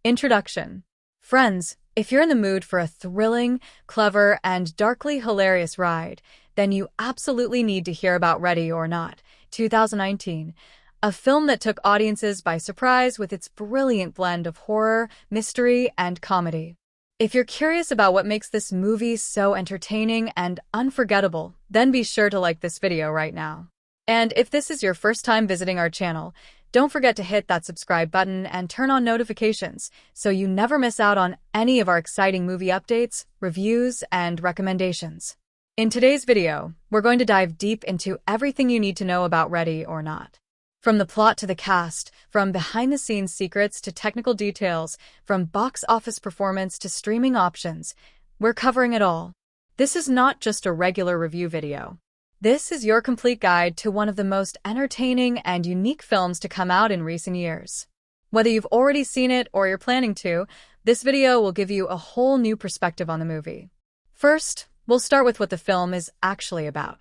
Introduction. Friends, if you're in the mood for a thrilling, clever, and darkly hilarious ride, then you absolutely need to hear about Ready or Not, 2019, a film that took audiences by surprise with its brilliant blend of horror, mystery, and comedy. If you're curious about what makes this movie so entertaining and unforgettable, then be sure to like this video right now. And if this is your first time visiting our channel, don't forget to hit that subscribe button and turn on notifications so you never miss out on any of our exciting movie updates, reviews, and recommendations. In today's video, we're going to dive deep into everything you need to know about Ready or Not. From the plot to the cast, from behind-the-scenes secrets to technical details, from box office performance to streaming options, we're covering it all. This is not just a regular review video. This is your complete guide to one of the most entertaining and unique films to come out in recent years. Whether you've already seen it or you're planning to, this video will give you a whole new perspective on the movie. First, we'll start with what the film is actually about.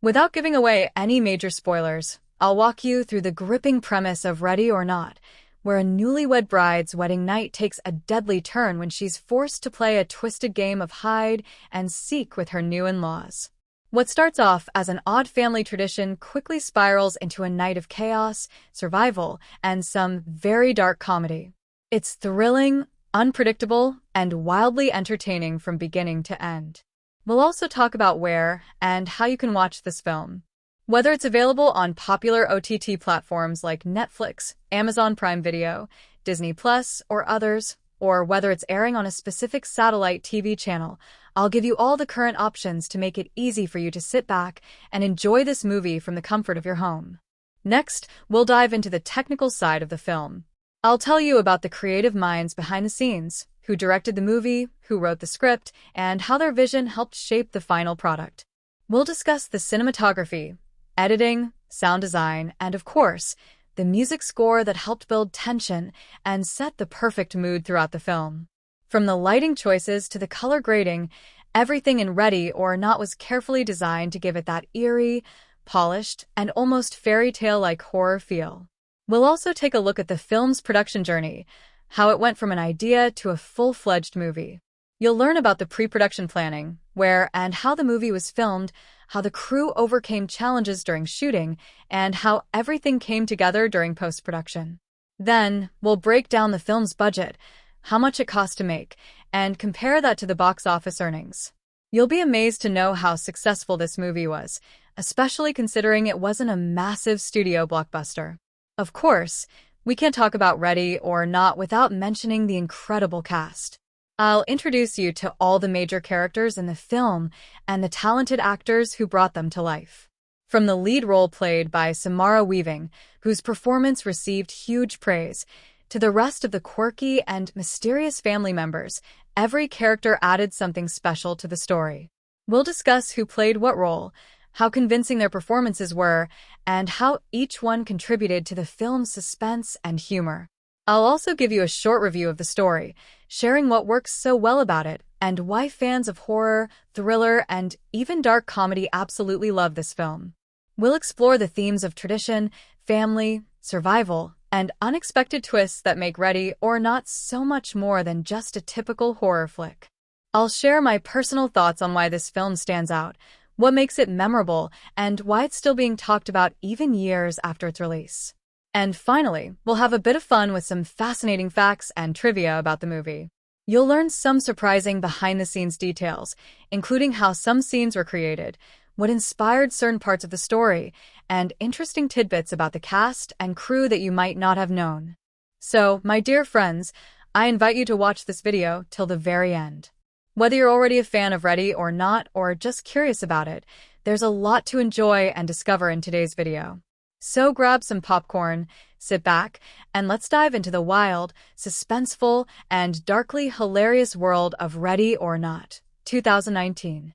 Without giving away any major spoilers, I'll walk you through the gripping premise of Ready or Not, where a newlywed bride's wedding night takes a deadly turn when she's forced to play a twisted game of hide and seek with her new in-laws. What starts off as an odd family tradition quickly spirals into a night of chaos, survival, and some very dark comedy. It's thrilling, unpredictable, and wildly entertaining from beginning to end. We'll also talk about where and how you can watch this film. Whether it's available on popular OTT platforms like Netflix, Amazon Prime Video, Disney Plus, or others, or whether it's airing on a specific satellite TV channel, I'll give you all the current options to make it easy for you to sit back and enjoy this movie from the comfort of your home. Next, we'll dive into the technical side of the film. I'll tell you about the creative minds behind the scenes, who directed the movie, who wrote the script, and how their vision helped shape the final product. We'll discuss the cinematography, editing, sound design, and of course, the music score that helped build tension and set the perfect mood throughout the film. From the lighting choices to the color grading, everything in Ready or Not was carefully designed to give it that eerie, polished, and almost fairy tale-like horror feel. We'll also take a look at the film's production journey, how it went from an idea to a full-fledged movie. You'll learn about the pre-production planning, where and how the movie was filmed, how the crew overcame challenges during shooting, and how everything came together during post-production. Then, we'll break down the film's budget, how much it cost to make, and compare that to the box office earnings. You'll be amazed to know how successful this movie was, especially considering it wasn't a massive studio blockbuster. Of course, we can't talk about Ready or Not without mentioning the incredible cast. I'll introduce you to all the major characters in the film and the talented actors who brought them to life. From the lead role played by Samara Weaving, whose performance received huge praise, to the rest of the quirky and mysterious family members, every character added something special to the story. We'll discuss who played what role, how convincing their performances were, and how each one contributed to the film's suspense and humor. I'll also give you a short review of the story, sharing what works so well about it and why fans of horror, thriller, and even dark comedy absolutely love this film. We'll explore the themes of tradition, family, survival, and unexpected twists that make Ready or Not so much more than just a typical horror flick. I'll share my personal thoughts on why this film stands out, what makes it memorable, and why it's still being talked about even years after its release. And finally, we'll have a bit of fun with some fascinating facts and trivia about the movie. You'll learn some surprising behind-the-scenes details, including how some scenes were created, what inspired certain parts of the story, and interesting tidbits about the cast and crew that you might not have known. So, my dear friends, I invite you to watch this video till the very end. Whether you're already a fan of Ready or Not or just curious about it, there's a lot to enjoy and discover in today's video. So grab some popcorn, sit back, and let's dive into the wild, suspenseful, and darkly hilarious world of Ready or Not, 2019.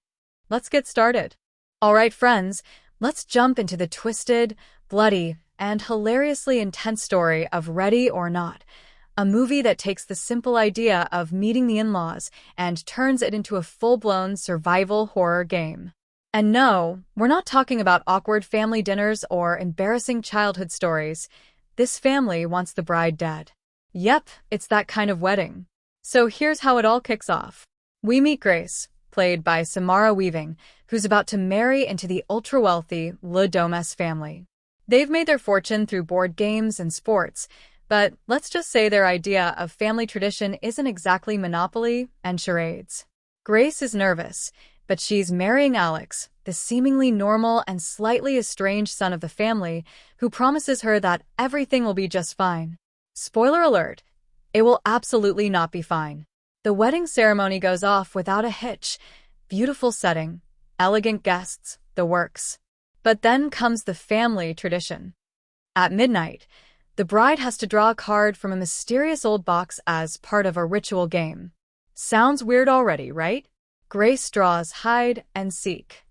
Let's get started. Alright friends, let's jump into the twisted, bloody, and hilariously intense story of Ready or Not, a movie that takes the simple idea of meeting the in-laws and turns it into a full-blown survival horror game. And no, we're not talking about awkward family dinners or embarrassing childhood stories. This family wants the bride dead. Yep, it's that kind of wedding. So here's how it all kicks off. We meet Grace, played by Samara Weaving, who's about to marry into the ultra-wealthy Domas family. They've made their fortune through board games and sports, but let's just say their idea of family tradition isn't exactly Monopoly and charades. Grace is nervous, but she's marrying Alex, the seemingly normal and slightly estranged son of the family, who promises her that everything will be just fine. Spoiler alert, it will absolutely not be fine. The wedding ceremony goes off without a hitch. Beautiful setting, elegant guests, the works. But then comes the family tradition. At midnight, the bride has to draw a card from a mysterious old box as part of a ritual game. Sounds weird already, right? Grace draws hide and seek.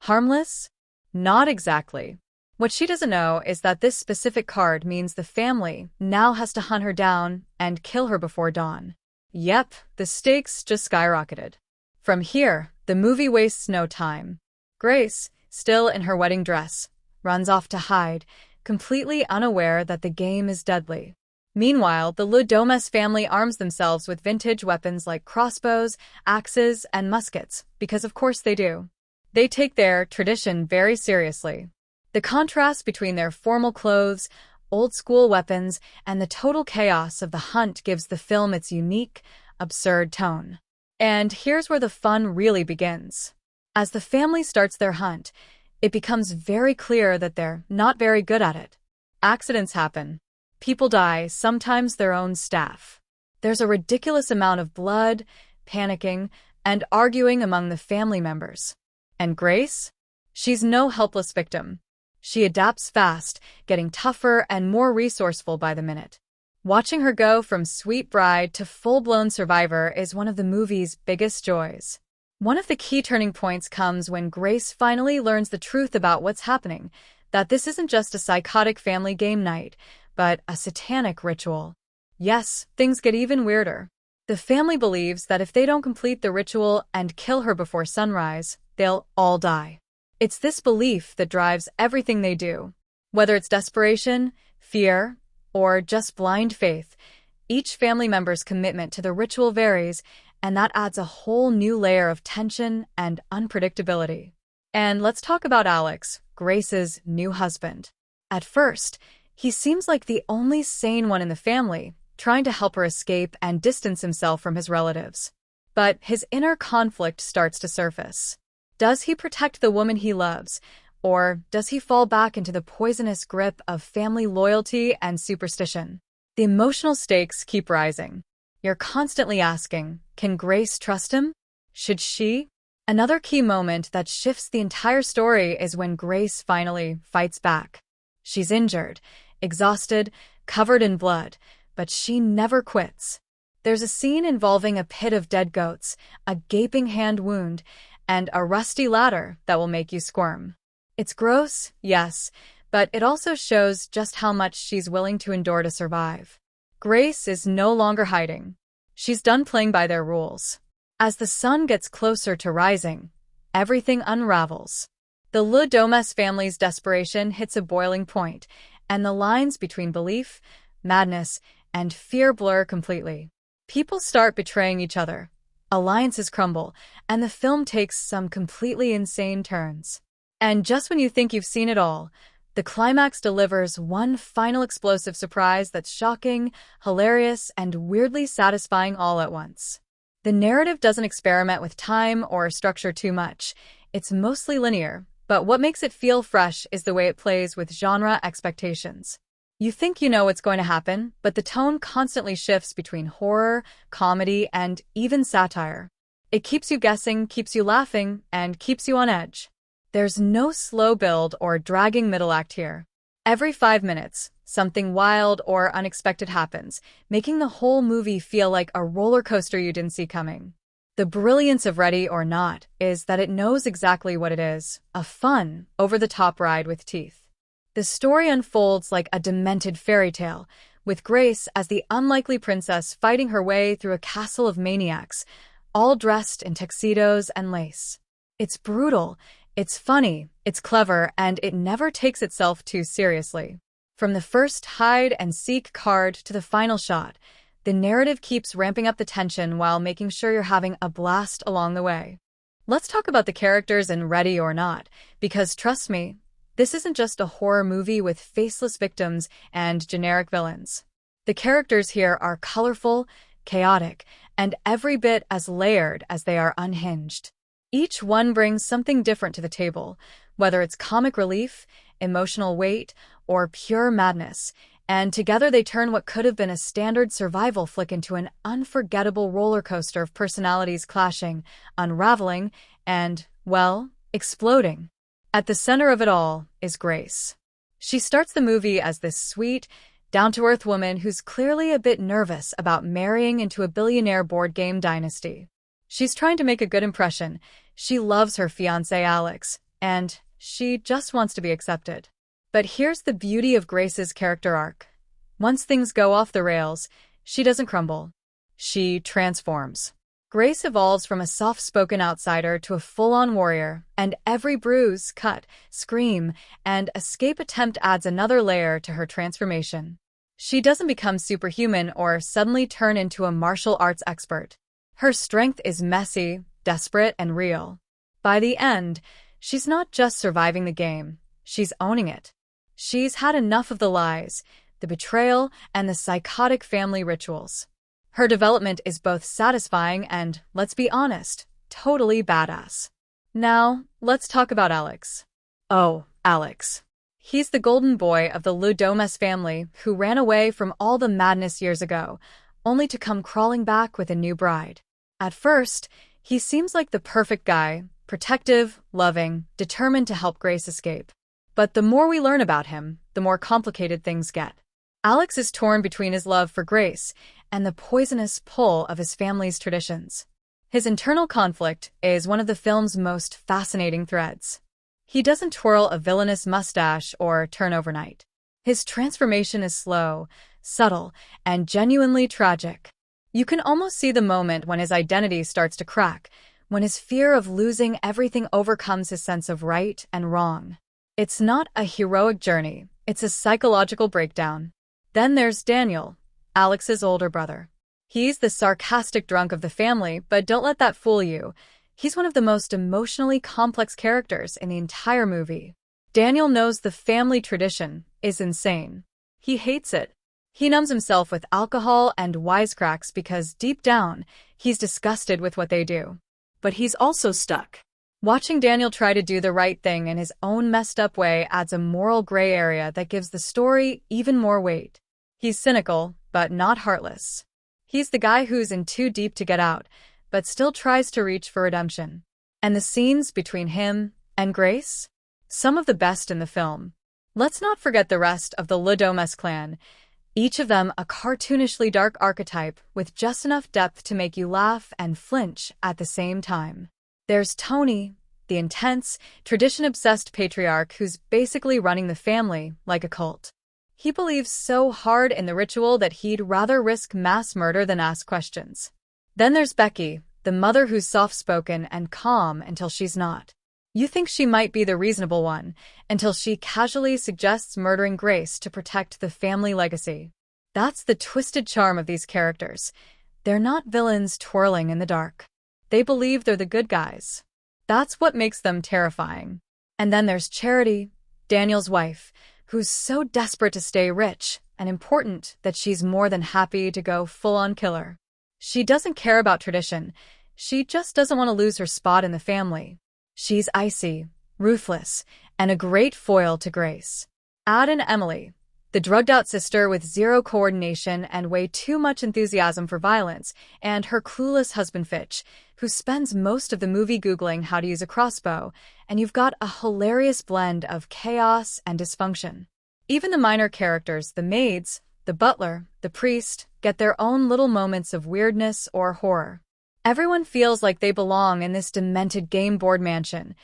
Harmless? Not exactly. What she doesn't know is that this specific card means the family now has to hunt her down and kill her before dawn. Yep, the stakes just skyrocketed. From here, the movie wastes no time. Grace, still in her wedding dress, runs off to hide, completely unaware that the game is deadly. Meanwhile, the Domas family arms themselves with vintage weapons like crossbows, axes, and muskets, because of course they do. They take their tradition very seriously. The contrast between their formal clothes, old-school weapons, and the total chaos of the hunt gives the film its unique, absurd tone. And here's where the fun really begins. As the family starts their hunt, it becomes very clear that they're not very good at it. Accidents happen. People die, sometimes their own staff. There's a ridiculous amount of blood, panicking, and arguing among the family members. And Grace? She's no helpless victim. She adapts fast, getting tougher and more resourceful by the minute. Watching her go from sweet bride to full-blown survivor is one of the movie's biggest joys. One of the key turning points comes when Grace finally learns the truth about what's happening, that this isn't just a psychotic family game night, but a satanic ritual. Yes, things get even weirder. The family believes that if they don't complete the ritual and kill her before sunrise, they'll all die. It's this belief that drives everything they do. Whether it's desperation, fear, or just blind faith, each family member's commitment to the ritual varies, and that adds a whole new layer of tension and unpredictability. And let's talk about Alex, Grace's new husband. At first, he seems like the only sane one in the family, trying to help her escape and distance himself from his relatives. But his inner conflict starts to surface. Does he protect the woman he loves, or does he fall back into the poisonous grip of family loyalty and superstition? The emotional stakes keep rising. You're constantly asking, can Grace trust him? Should she? Another key moment that shifts the entire story is when Grace finally fights back. She's injured, exhausted, covered in blood, but she never quits. There's a scene involving a pit of dead goats, a gaping hand wound, and a rusty ladder that will make you squirm. It's gross, yes, but it also shows just how much she's willing to endure to survive. Grace is no longer hiding. She's done playing by their rules. As the sun gets closer to rising, everything unravels. The Domas family's desperation hits a boiling point, and the lines between belief, madness, and fear blur completely. People start betraying each other. Alliances crumble, and the film takes some completely insane turns. And just when you think you've seen it all, the climax delivers one final explosive surprise that's shocking, hilarious, and weirdly satisfying all at once. The narrative doesn't experiment with time or structure too much. It's mostly linear, but what makes it feel fresh is the way it plays with genre expectations. You think you know what's going to happen, but the tone constantly shifts between horror, comedy, and even satire. It keeps you guessing, keeps you laughing, and keeps you on edge. There's no slow build or dragging middle act here. Every 5 minutes, something wild or unexpected happens, making the whole movie feel like a roller coaster you didn't see coming. The brilliance of Ready or Not is that it knows exactly what it is, a fun, over-the-top ride with teeth. The story unfolds like a demented fairy tale, with Grace as the unlikely princess fighting her way through a castle of maniacs, all dressed in tuxedos and lace. It's brutal, it's funny, it's clever, and it never takes itself too seriously. From the first hide-and-seek card to the final shot, the narrative keeps ramping up the tension while making sure you're having a blast along the way. Let's talk about the characters in Ready or Not, because trust me, this isn't just a horror movie with faceless victims and generic villains. The characters here are colorful, chaotic, and every bit as layered as they are unhinged. Each one brings something different to the table, whether it's comic relief, emotional weight, or pure madness, and together they turn what could have been a standard survival flick into an unforgettable roller coaster of personalities clashing, unraveling, and, well, exploding. At the center of it all is Grace. She starts the movie as this sweet, down-to-earth woman who's clearly a bit nervous about marrying into a billionaire board game dynasty. She's trying to make a good impression. She loves her fiancé Alex, and she just wants to be accepted. But here's the beauty of Grace's character arc. Once things go off the rails, she doesn't crumble. She transforms. Grace evolves from a soft-spoken outsider to a full-on warrior, and every bruise, cut, scream, and escape attempt adds another layer to her transformation. She doesn't become superhuman or suddenly turn into a martial arts expert. Her strength is messy, desperate, and real. By the end, she's not just surviving the game, she's owning it. She's had enough of the lies, the betrayal, and the psychotic family rituals. Her development is both satisfying and, let's be honest, totally badass. Now, let's talk about Alex. Oh, Alex. He's the golden boy of the Domas family who ran away from all the madness years ago, only to come crawling back with a new bride. At first, he seems like the perfect guy, protective, loving, determined to help Grace escape. But the more we learn about him, the more complicated things get. Alex is torn between his love for Grace and the poisonous pull of his family's traditions. His internal conflict is one of the film's most fascinating threads. He doesn't twirl a villainous mustache or turn overnight. His transformation is slow, subtle, and genuinely tragic. You can almost see the moment when his identity starts to crack, when his fear of losing everything overcomes his sense of right and wrong. It's not a heroic journey, it's a psychological breakdown. Then there's Daniel, Alex's older brother. He's the sarcastic drunk of the family, but don't let that fool you. He's one of the most emotionally complex characters in the entire movie. Daniel knows the family tradition is insane. He hates it. He numbs himself with alcohol and wisecracks because deep down, he's disgusted with what they do. But he's also stuck. Watching Daniel try to do the right thing in his own messed-up way adds a moral gray area that gives the story even more weight. He's cynical, but not heartless. He's the guy who's in too deep to get out, but still tries to reach for redemption. And the scenes between him and Grace? Some of the best in the film. Let's not forget the rest of the Domas clan, each of them a cartoonishly dark archetype with just enough depth to make you laugh and flinch at the same time. There's Tony, the intense, tradition-obsessed patriarch who's basically running the family like a cult. He believes so hard in the ritual that he'd rather risk mass murder than ask questions. Then there's Becky, the mother who's soft-spoken and calm until she's not. You think she might be the reasonable one, until she casually suggests murdering Grace to protect the family legacy. That's the twisted charm of these characters. They're not villains twirling in the dark. They believe they're the good guys. That's what makes them terrifying. And then there's Charity, Daniel's wife, who's so desperate to stay rich and important that she's more than happy to go full-on killer. She doesn't care about tradition. She just doesn't want to lose her spot in the family. She's icy, ruthless, and a great foil to Grace. Add in Emilie, the drugged-out sister with zero coordination and way too much enthusiasm for violence, and her clueless husband Fitch, who spends most of the movie Googling how to use a crossbow, and you've got a hilarious blend of chaos and dysfunction. Even the minor characters, the maids, the butler, the priest, get their own little moments of weirdness or horror. Everyone feels like they belong in this demented game board mansion,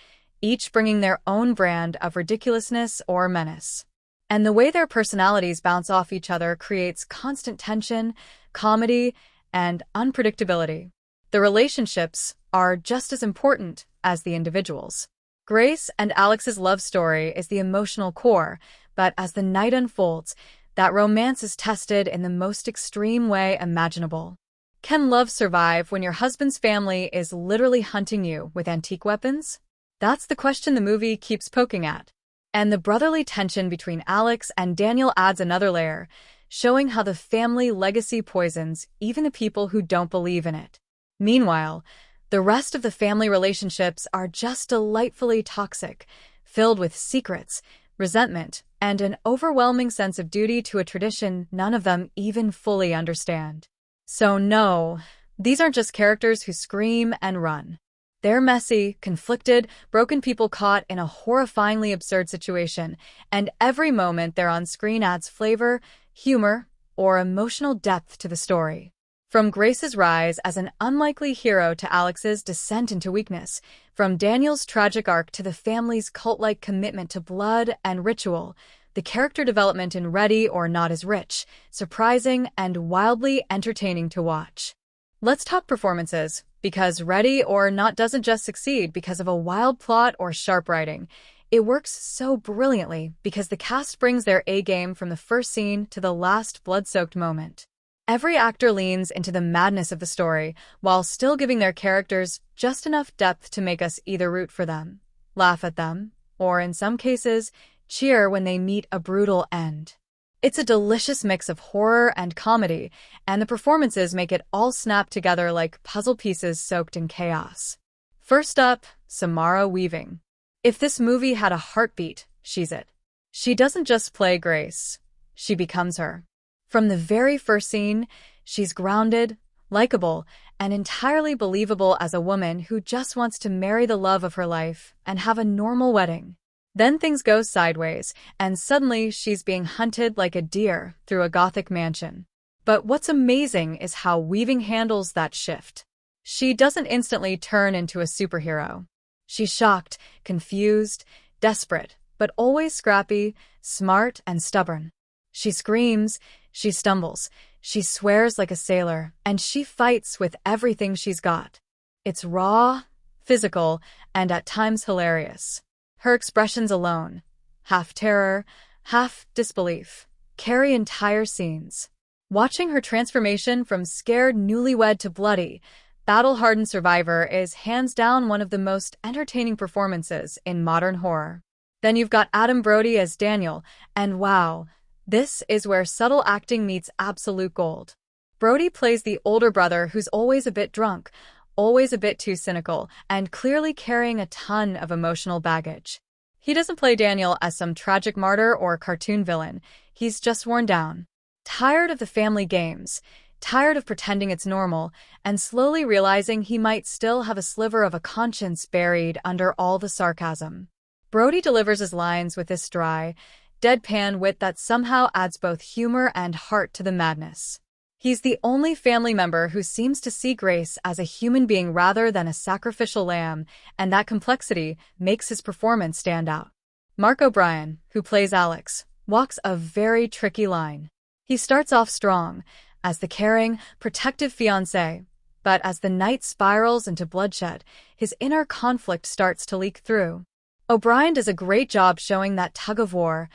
each bringing their own brand of ridiculousness or menace. And the way their personalities bounce off each other creates constant tension, comedy, and unpredictability. The relationships are just as important as the individuals. Grace and Alex's love story is the emotional core, But as the night unfolds, that romance is tested in the most extreme way imaginable. Can love survive when your husband's family is literally hunting you with antique weapons? That's the question the movie keeps poking at. And the brotherly tension between Alex and Daniel adds another layer, showing how the family legacy poisons even the people who don't believe in it. Meanwhile, the rest of the family relationships are just delightfully toxic, filled with secrets, resentment, and an overwhelming sense of duty to a tradition none of them even fully understand. So no, these aren't just characters who scream and run. They're messy, conflicted, broken people caught in a horrifyingly absurd situation, and every moment they're on screen adds flavor, humor, or emotional depth to the story. From Grace's rise as an unlikely hero to Alex's descent into weakness, from Daniel's tragic arc to the family's cult-like commitment to blood and ritual, the character development in Ready or Not is rich, surprising, and wildly entertaining to watch. Let's talk performances, because Ready or Not doesn't just succeed because of a wild plot or sharp writing. It works so brilliantly because the cast brings their A-game from the first scene to the last blood-soaked moment. Every actor leans into the madness of the story, while still giving their characters just enough depth to make us either root for them, laugh at them, or in some cases, cheer when they meet a brutal end. It's a delicious mix of horror and comedy, and the performances make it all snap together like puzzle pieces soaked in chaos. First up, Samara Weaving. If this movie had a heartbeat, she's it. She doesn't just play Grace, she becomes her. From the very first scene, she's grounded, likable, and entirely believable as a woman who just wants to marry the love of her life and have a normal wedding. Then things go sideways, and suddenly she's being hunted like a deer through a Gothic mansion. But what's amazing is how Weaving handles that shift. She doesn't instantly turn into a superhero. She's shocked, confused, desperate, but always scrappy, smart, and stubborn. She screams, she stumbles, she swears like a sailor, and she fights with everything she's got. It's raw, physical, and at times hilarious. Her expressions alone, half terror, half disbelief, carry entire scenes. Watching her transformation from scared newlywed to bloody, battle-hardened survivor is hands down one of the most entertaining performances in modern horror. Then you've got Brody as Daniel, and wow, this is where subtle acting meets absolute gold. Brody plays the older brother who's always a bit drunk, always a bit too cynical, and clearly carrying a ton of emotional baggage. He doesn't play Daniel as some tragic martyr or cartoon villain. He's just worn down. Tired of the family games, tired of pretending it's normal, and slowly realizing he might still have a sliver of a conscience buried under all the sarcasm. Brody delivers his lines with this dry, deadpan wit that somehow adds both humor and heart to the madness. He's the only family member who seems to see Grace as a human being rather than a sacrificial lamb, and that complexity makes his performance stand out. Mark O'Brien, who plays Alex, walks a very tricky line. He starts off strong, as the caring, protective fiancé, but as the night spirals into bloodshed, his inner conflict starts to leak through. O'Brien does a great job showing that tug-of-war,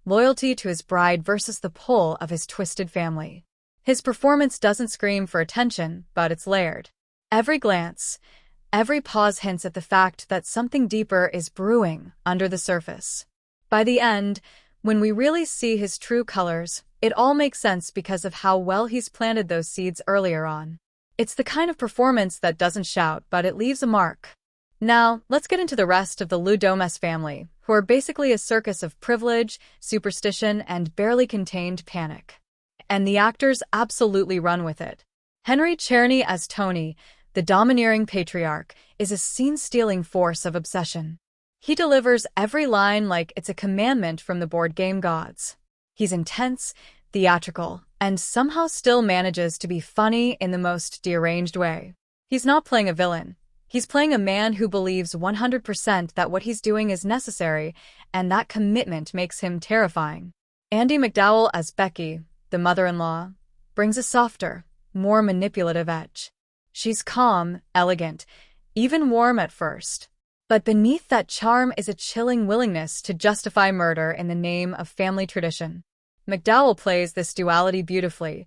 loyalty to his bride versus the pull of his twisted family. His performance doesn't scream for attention, but it's layered. Every glance, every pause hints at the fact that something deeper is brewing under the surface. By the end, when we really see his true colors, it all makes sense because of how well he's planted those seeds earlier on. It's the kind of performance that doesn't shout, but it leaves a mark. Now, let's get into the rest of the Domas family, who are basically a circus of privilege, superstition, and barely contained panic. And the actors absolutely run with it. Czerny as Tony, the domineering patriarch, is a scene-stealing force of obsession. He delivers every line like it's a commandment from the board game gods. He's intense, theatrical, and somehow still manages to be funny in the most deranged way. He's not playing a villain. He's playing a man who believes 100% that what he's doing is necessary, and that commitment makes him terrifying. Andie MacDowell as Becky, the mother-in-law, brings a softer, more manipulative edge. She's calm, elegant, even warm at first. But beneath that charm is a chilling willingness to justify murder in the name of family tradition. MacDowell plays this duality beautifully.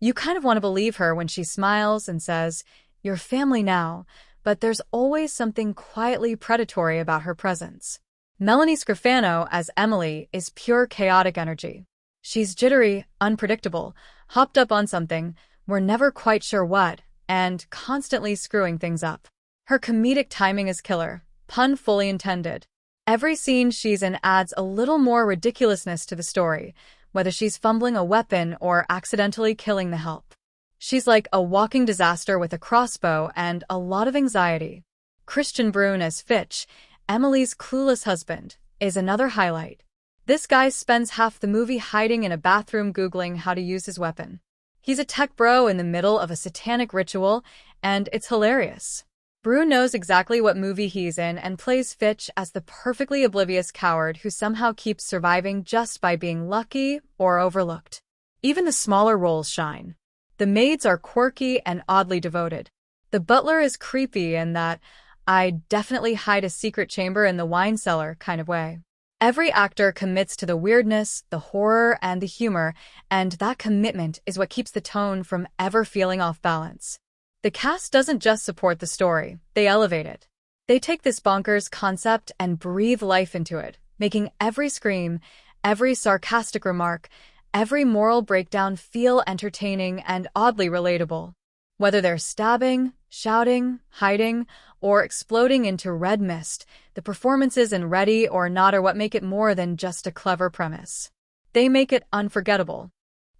You kind of want to believe her when she smiles and says, "You're family now," but there's always something quietly predatory about her presence. Melanie Scrofano as Emilie is pure chaotic energy. She's jittery, unpredictable, hopped up on something, we're never quite sure what, and constantly screwing things up. Her comedic timing is killer, pun fully intended. Every scene she's in adds a little more ridiculousness to the story, whether she's fumbling a weapon or accidentally killing the help. She's like a walking disaster with a crossbow and a lot of anxiety. Kristian Bruun as Fitch, Emilie's clueless husband, is another highlight. This guy spends half the movie hiding in a bathroom googling how to use his weapon. He's a tech bro in the middle of a satanic ritual, and it's hilarious. Bruun knows exactly what movie he's in and plays Fitch as the perfectly oblivious coward who somehow keeps surviving just by being lucky or overlooked. Even the smaller roles shine. The maids are quirky and oddly devoted. The butler is creepy in that "I definitely hide a secret chamber in the wine cellar" kind of way. Every actor commits to the weirdness, the horror, and the humor, and that commitment is what keeps the tone from ever feeling off balance. The cast doesn't just support the story, they elevate it. They take this bonkers concept and breathe life into it, making every scream, every sarcastic remark, every moral breakdown feel entertaining and oddly relatable. Whether they're stabbing, shouting, hiding, or exploding into red mist, the performances in Ready or Not are what make it more than just a clever premise. They make it unforgettable.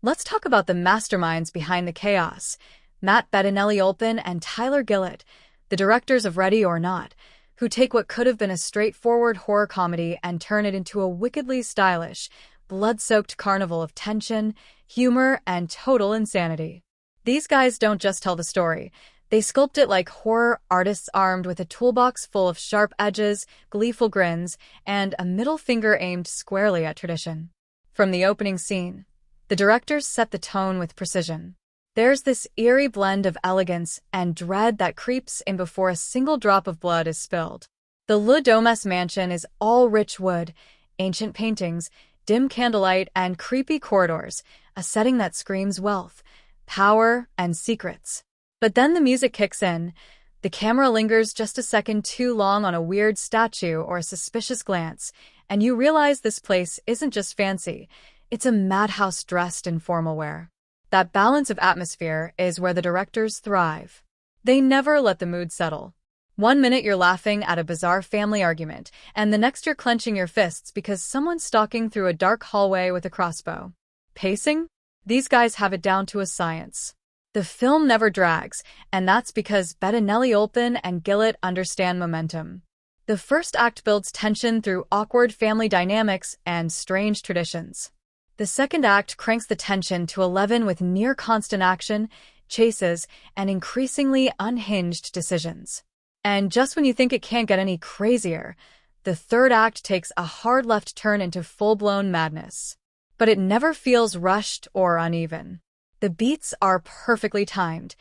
Let's talk about the masterminds behind the chaos. Bettinelli-Olpin and Gillett, the directors of Ready or Not, who take what could have been a straightforward horror comedy and turn it into a wickedly stylish, blood-soaked carnival of tension, humor, and total insanity. These guys don't just tell the story. They sculpt it like horror artists armed with a toolbox full of sharp edges, gleeful grins, and a middle finger aimed squarely at tradition. From the opening scene, the directors set the tone with precision. There's this eerie blend of elegance and dread that creeps in before a single drop of blood is spilled. The Domas mansion is all rich wood, ancient paintings, dim candlelight, and creepy corridors, a setting that screams wealth, power, and secrets. But then the music kicks in. The camera lingers just a second too long on a weird statue or a suspicious glance, and you realize this place isn't just fancy, it's a madhouse dressed in formal wear. That balance of atmosphere is where the directors thrive. They never let the mood settle. One minute you're laughing at a bizarre family argument, and the next you're clenching your fists because someone's stalking through a dark hallway with a crossbow. Pacing? These guys have it down to a science. The film never drags, and that's because Bettinelli-Olpin and Gillett understand momentum. The first act builds tension through awkward family dynamics and strange traditions. The second act cranks the tension to 11 with near-constant action, chases, and increasingly unhinged decisions. And just when you think it can't get any crazier, the third act takes a hard left turn into full-blown madness. But it never feels rushed or uneven. The beats are perfectly timed.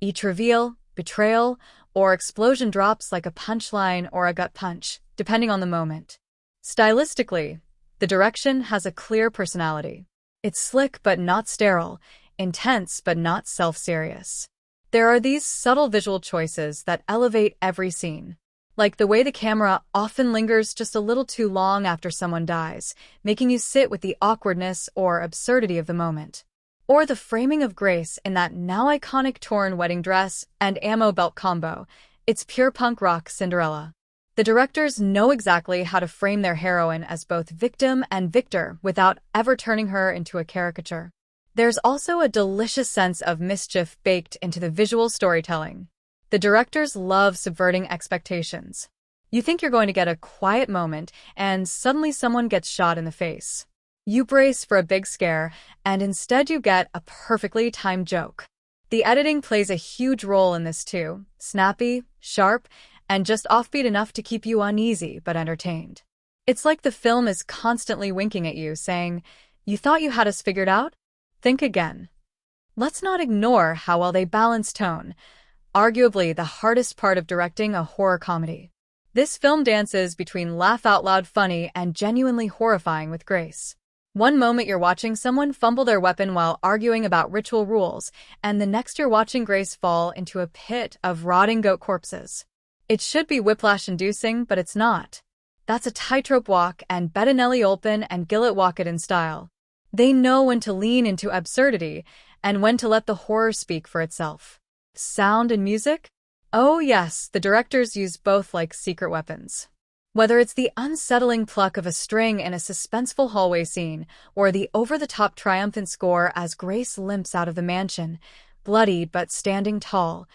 Each reveal, betrayal, or explosion drops like a punchline or a gut punch, depending on the moment. Stylistically, the direction has a clear personality. It's slick but not sterile, intense but not self-serious. There are these subtle visual choices that elevate every scene. Like the way the camera often lingers just a little too long after someone dies, making you sit with the awkwardness or absurdity of the moment. Or the framing of Grace in that now iconic torn wedding dress and ammo belt combo. It's pure punk rock Cinderella. The directors know exactly how to frame their heroine as both victim and victor without ever turning her into a caricature. There's also a delicious sense of mischief baked into the visual storytelling. The directors love subverting expectations. You think you're going to get a quiet moment, and suddenly someone gets shot in the face. You brace for a big scare, and instead you get a perfectly timed joke. The editing plays a huge role in this too, snappy, sharp, and just offbeat enough to keep you uneasy but entertained. It's like the film is constantly winking at you, saying, "You thought you had us figured out? Think again." Let's not ignore how well they balance tone, arguably the hardest part of directing a horror comedy. This film dances between laugh-out-loud funny and genuinely horrifying with grace. One moment you're watching someone fumble their weapon while arguing about ritual rules, and the next you're watching Grace fall into a pit of rotting goat corpses. It should be whiplash-inducing, but it's not. That's a tightrope walk, and Bettinelli-Olpin and Gillett walk it in style. They know when to lean into absurdity and when to let the horror speak for itself. Sound and music? Oh yes, the directors use both like secret weapons. Whether it's the unsettling pluck of a string in a suspenseful hallway scene, or the over-the-top triumphant score as Grace limps out of the mansion, bloodied but standing tall,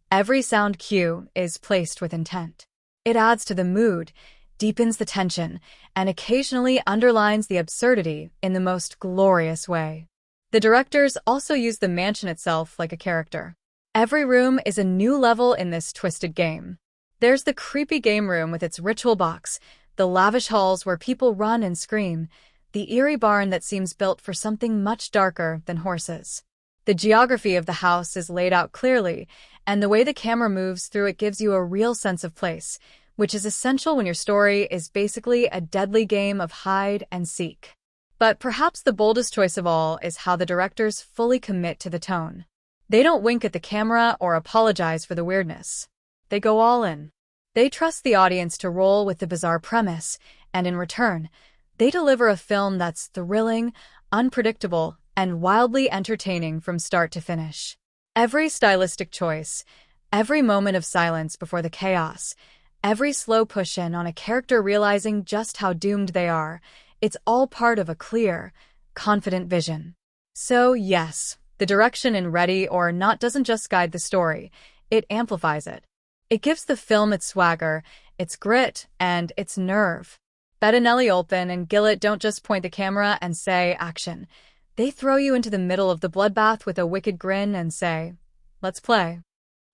every sound cue is placed with intent. It adds to the mood, deepens the tension, and occasionally underlines the absurdity in the most glorious way. The directors also use the mansion itself like a character. Every room is a new level in this twisted game. There's the creepy game room with its ritual box, the lavish halls where people run and scream, the eerie barn that seems built for something much darker than horses. The geography of the house is laid out clearly, and the way the camera moves through it gives you a real sense of place, which is essential when your story is basically a deadly game of hide and seek. But perhaps the boldest choice of all is how the directors fully commit to the tone. They don't wink at the camera or apologize for the weirdness. They go all in. They trust the audience to roll with the bizarre premise, and in return, they deliver a film that's thrilling, unpredictable, and wildly entertaining from start to finish. Every stylistic choice, every moment of silence before the chaos, every slow push-in on a character realizing just how doomed they are, it's all part of a clear, confident vision. So, yes, the direction in Ready or Not doesn't just guide the story, it amplifies it. It gives the film its swagger, its grit, and its nerve. Bettinelli-Olpin and Gillett don't just point the camera and say, action. They throw you into the middle of the bloodbath with a wicked grin and say, let's play.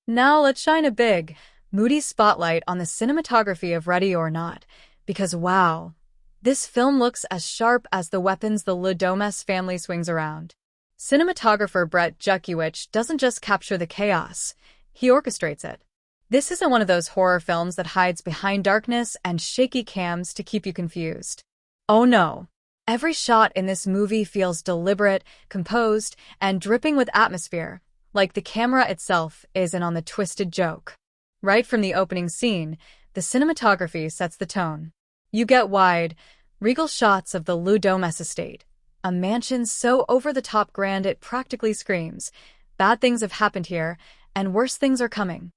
Now let's shine a big, moody spotlight on the cinematography of Ready or Not, because wow, this film looks as sharp as the weapons the Domas family swings around. Cinematographer Brett Jukiewicz doesn't just capture the chaos, he orchestrates it. This isn't one of those horror films that hides behind darkness and shaky cams to keep you confused. Oh no. Every shot in this movie feels deliberate, composed, and dripping with atmosphere, like the camera itself is in on the twisted joke. Right from the opening scene, the cinematography sets the tone. You get wide, regal shots of the Domas estate, a mansion so over-the-top grand it practically screams, bad things have happened here, and worse things are coming.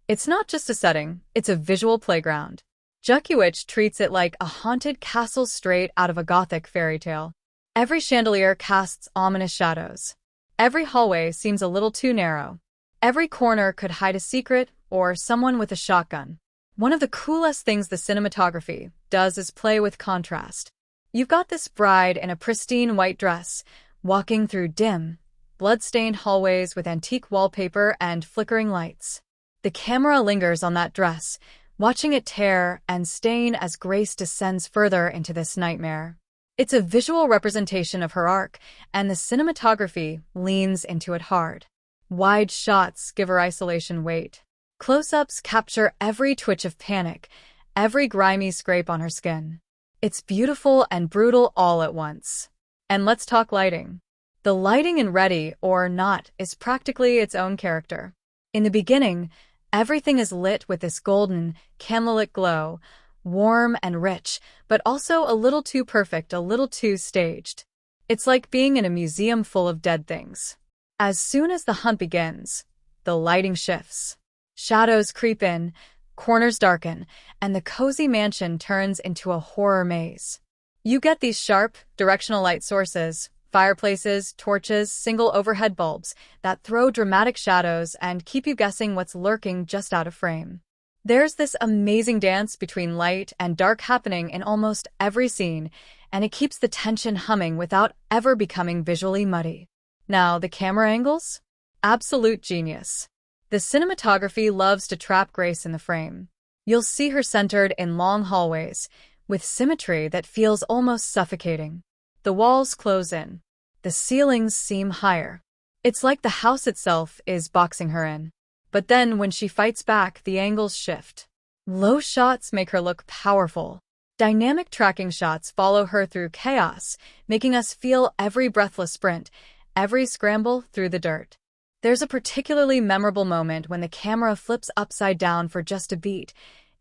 It's not just a setting, it's a visual playground. Jukiewicz treats it like a haunted castle straight out of a gothic fairy tale. Every chandelier casts ominous shadows. Every hallway seems a little too narrow. Every corner could hide a secret or someone with a shotgun. One of the coolest things the cinematography does is play with contrast. You've got this bride in a pristine white dress, walking through dim, blood-stained hallways with antique wallpaper and flickering lights. The camera lingers on that dress, watching it tear and stain as Grace descends further into this nightmare. It's a visual representation of her arc, and the cinematography leans into it hard. Wide shots give her isolation weight. Close-ups capture every twitch of panic, every grimy scrape on her skin. It's beautiful and brutal all at once. And let's talk lighting. The lighting in Ready or Not is practically its own character. In the beginning, everything is lit with this golden, candlelit glow, warm and rich, but also a little too perfect, a little too staged. It's like being in a museum full of dead things. As soon as the hunt begins, the lighting shifts. Shadows creep in, corners darken, and the cozy mansion turns into a horror maze. You get these sharp, directional light sources, fireplaces, torches, single overhead bulbs that throw dramatic shadows and keep you guessing what's lurking just out of frame. There's this amazing dance between light and dark happening in almost every scene, and it keeps the tension humming without ever becoming visually muddy. Now, the camera angles? Absolute genius. The cinematography loves to trap Grace in the frame. You'll see her centered in long hallways, with symmetry that feels almost suffocating. The walls close in. The ceilings seem higher. It's like the house itself is boxing her in. But then when she fights back, the angles shift. Low shots make her look powerful. Dynamic tracking shots follow her through chaos, making us feel every breathless sprint, every scramble through the dirt. There's a particularly memorable moment when the camera flips upside down for just a beat.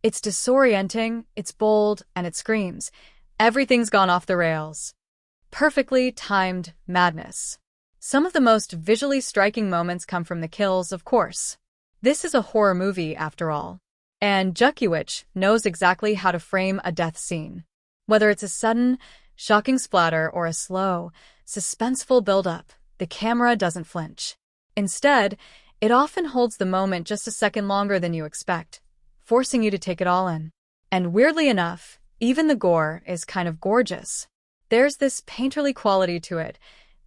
It's disorienting, it's bold, and it screams, "Everything's gone off the rails." Perfectly timed madness. Some of the most visually striking moments come from the kills, of course. This is a horror movie, after all. And Jukiewicz knows exactly how to frame a death scene. Whether it's a sudden, shocking splatter or a slow, suspenseful build-up, the camera doesn't flinch. Instead, it often holds the moment just a second longer than you expect, forcing you to take it all in. And weirdly enough, even the gore is kind of gorgeous. There's this painterly quality to it,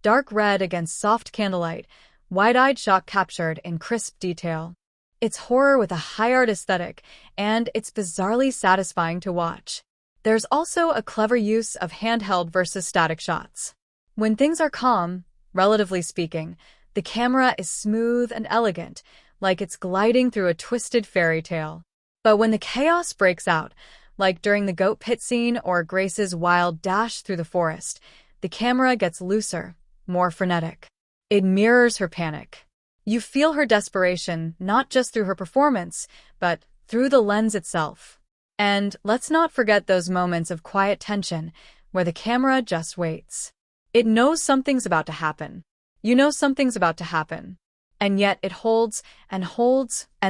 dark red against soft candlelight, wide-eyed shock captured in crisp detail. It's horror with a high art aesthetic, and it's bizarrely satisfying to watch. There's also a clever use of handheld versus static shots. When things are calm, relatively speaking, the camera is smooth and elegant, like it's gliding through a twisted fairy tale. But when the chaos breaks out, like during the goat pit scene or Grace's wild dash through the forest, the camera gets looser, more frenetic. It mirrors her panic. You feel her desperation not just through her performance, but through the lens itself. And let's not forget those moments of quiet tension where the camera just waits. It knows something's about to happen. You know something's about to happen. And yet it holds, and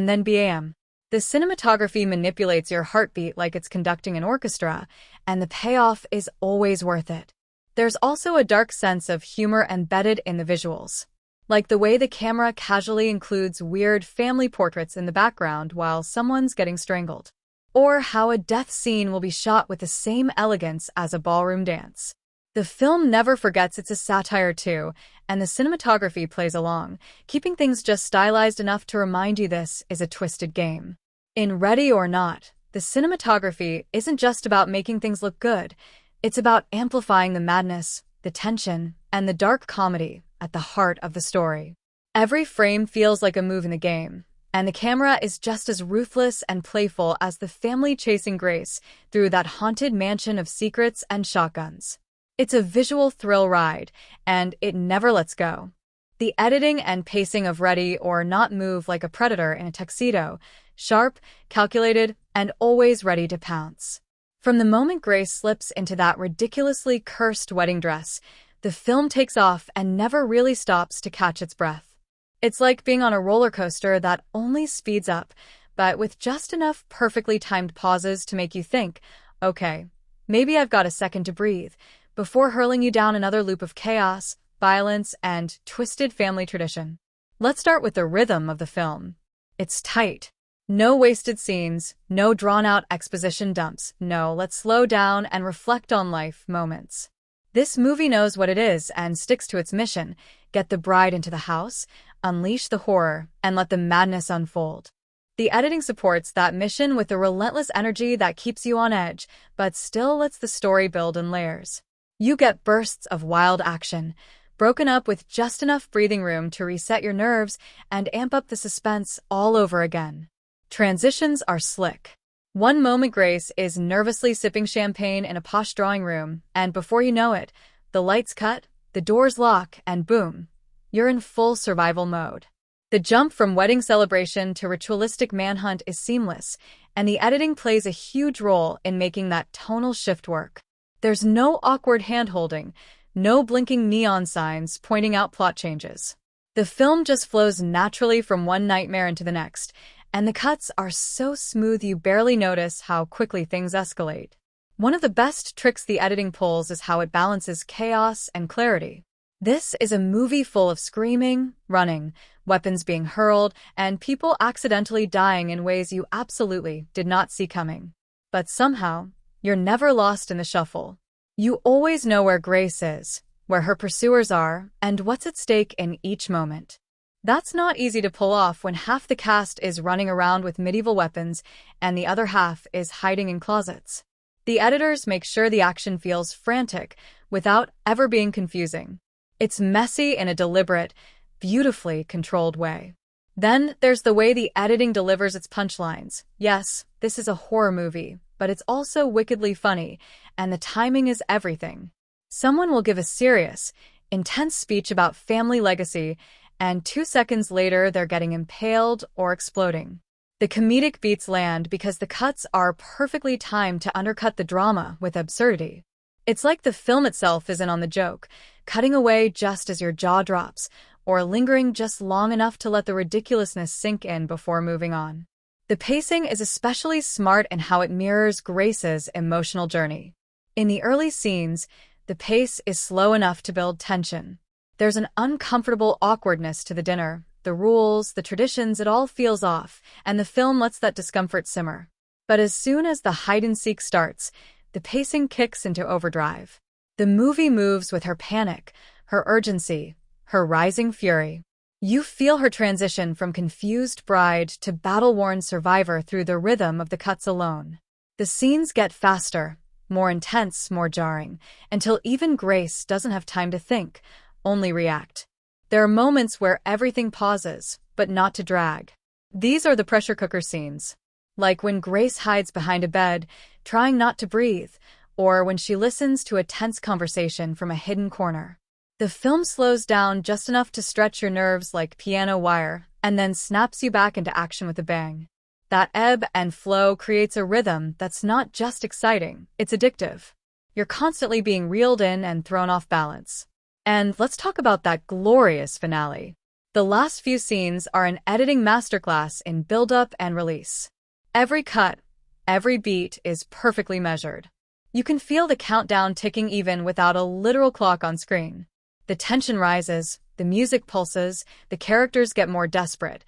then bam. The cinematography manipulates your heartbeat like it's conducting an orchestra, and the payoff is always worth it. There's also a dark sense of humor embedded in the visuals. Like the way the camera casually includes weird family portraits in the background while someone's getting strangled. Or how a death scene will be shot with the same elegance as a ballroom dance. The film never forgets it's a satire too, and the cinematography plays along, keeping things just stylized enough to remind you this is a twisted game. In Ready or Not, the cinematography isn't just about making things look good, it's about amplifying the madness, the tension, and the dark comedy at the heart of the story. Every frame feels like a move in the game, and the camera is just as ruthless and playful as the family chasing Grace through that haunted mansion of secrets and shotguns. It's a visual thrill ride, and it never lets go. The editing and pacing of Ready or Not move like a predator in a tuxedo, sharp, calculated, and always ready to pounce. From the moment Grace slips into that ridiculously cursed wedding dress, the film takes off and never really stops to catch its breath. It's like being on a roller coaster that only speeds up, but with just enough perfectly timed pauses to make you think, okay, maybe I've got a second to breathe, before hurling you down another loop of chaos, violence, and twisted family tradition. Let's start with the rhythm of the film. It's tight. No wasted scenes, no drawn-out exposition dumps. No, let's slow down and reflect on life moments. This movie knows what it is and sticks to its mission: get the bride into the house, unleash the horror, and let the madness unfold. The editing supports that mission with a relentless energy that keeps you on edge, but still lets the story build in layers. You get bursts of wild action, broken up with just enough breathing room to reset your nerves and amp up the suspense all over again. Transitions are slick. One moment Grace is nervously sipping champagne in a posh drawing room, and before you know it, the lights cut, the doors lock, and boom, you're in full survival mode. The jump from wedding celebration to ritualistic manhunt is seamless, and the editing plays a huge role in making that tonal shift work. There's no awkward hand-holding, no blinking neon signs pointing out plot changes. The film just flows naturally from one nightmare into the next, and the cuts are so smooth you barely notice how quickly things escalate. One of the best tricks the editing pulls is how it balances chaos and clarity. This is a movie full of screaming, running, weapons being hurled, and people accidentally dying in ways you absolutely did not see coming. But somehow, you're never lost in the shuffle. You always know where Grace is, where her pursuers are, and what's at stake in each moment. That's not easy to pull off when half the cast is running around with medieval weapons and the other half is hiding in closets. The editors make sure the action feels frantic without ever being confusing. It's messy in a deliberate, beautifully controlled way. Then there's the way the editing delivers its punchlines. Yes, this is a horror movie, but it's also wickedly funny, and the timing is everything. Someone will give a serious, intense speech about family legacy, and 2 seconds later they're getting impaled or exploding. The comedic beats land because the cuts are perfectly timed to undercut the drama with absurdity. It's like the film itself is in on the joke, cutting away just as your jaw drops, or lingering just long enough to let the ridiculousness sink in before moving on. The pacing is especially smart in how it mirrors Grace's emotional journey. In the early scenes, the pace is slow enough to build tension. There's an uncomfortable awkwardness to the dinner. The rules, the traditions, it all feels off, and the film lets that discomfort simmer. But as soon as the hide-and-seek starts, the pacing kicks into overdrive. The movie moves with her panic, her urgency, her rising fury. You feel her transition from confused bride to battle-worn survivor through the rhythm of the cuts alone. The scenes get faster, more intense, more jarring, until even Grace doesn't have time to think, only react. There are moments where everything pauses, but not to drag. These are the pressure cooker scenes. Like when Grace hides behind a bed, trying not to breathe, or when she listens to a tense conversation from a hidden corner. The film slows down just enough to stretch your nerves like piano wire, and then snaps you back into action with a bang. That ebb and flow creates a rhythm that's not just exciting, it's addictive. You're constantly being reeled in and thrown off balance. And let's talk about that glorious finale. The last few scenes are an editing masterclass in build-up and release. Every cut, every beat is perfectly measured. You can feel the countdown ticking even without a literal clock on screen. The tension rises, the music pulses, the characters get more desperate,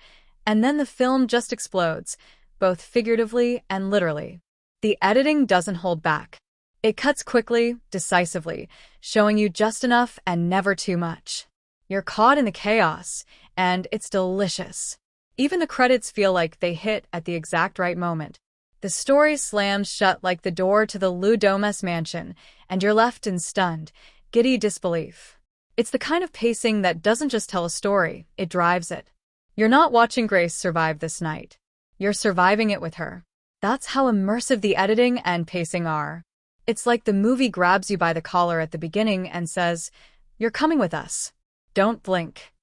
and then the film just explodes, both figuratively and literally. The editing doesn't hold back. It cuts quickly, decisively, showing you just enough and never too much. You're caught in the chaos, and it's delicious. Even the credits feel like they hit at the exact right moment. The story slams shut like the door to the Domas mansion, and you're left in stunned, giddy disbelief. It's the kind of pacing that doesn't just tell a story, it drives it. You're not watching Grace survive this night. You're surviving it with her. That's how immersive the editing and pacing are. It's like the movie grabs you by the collar at the beginning and says, "You're coming with us. Don't blink."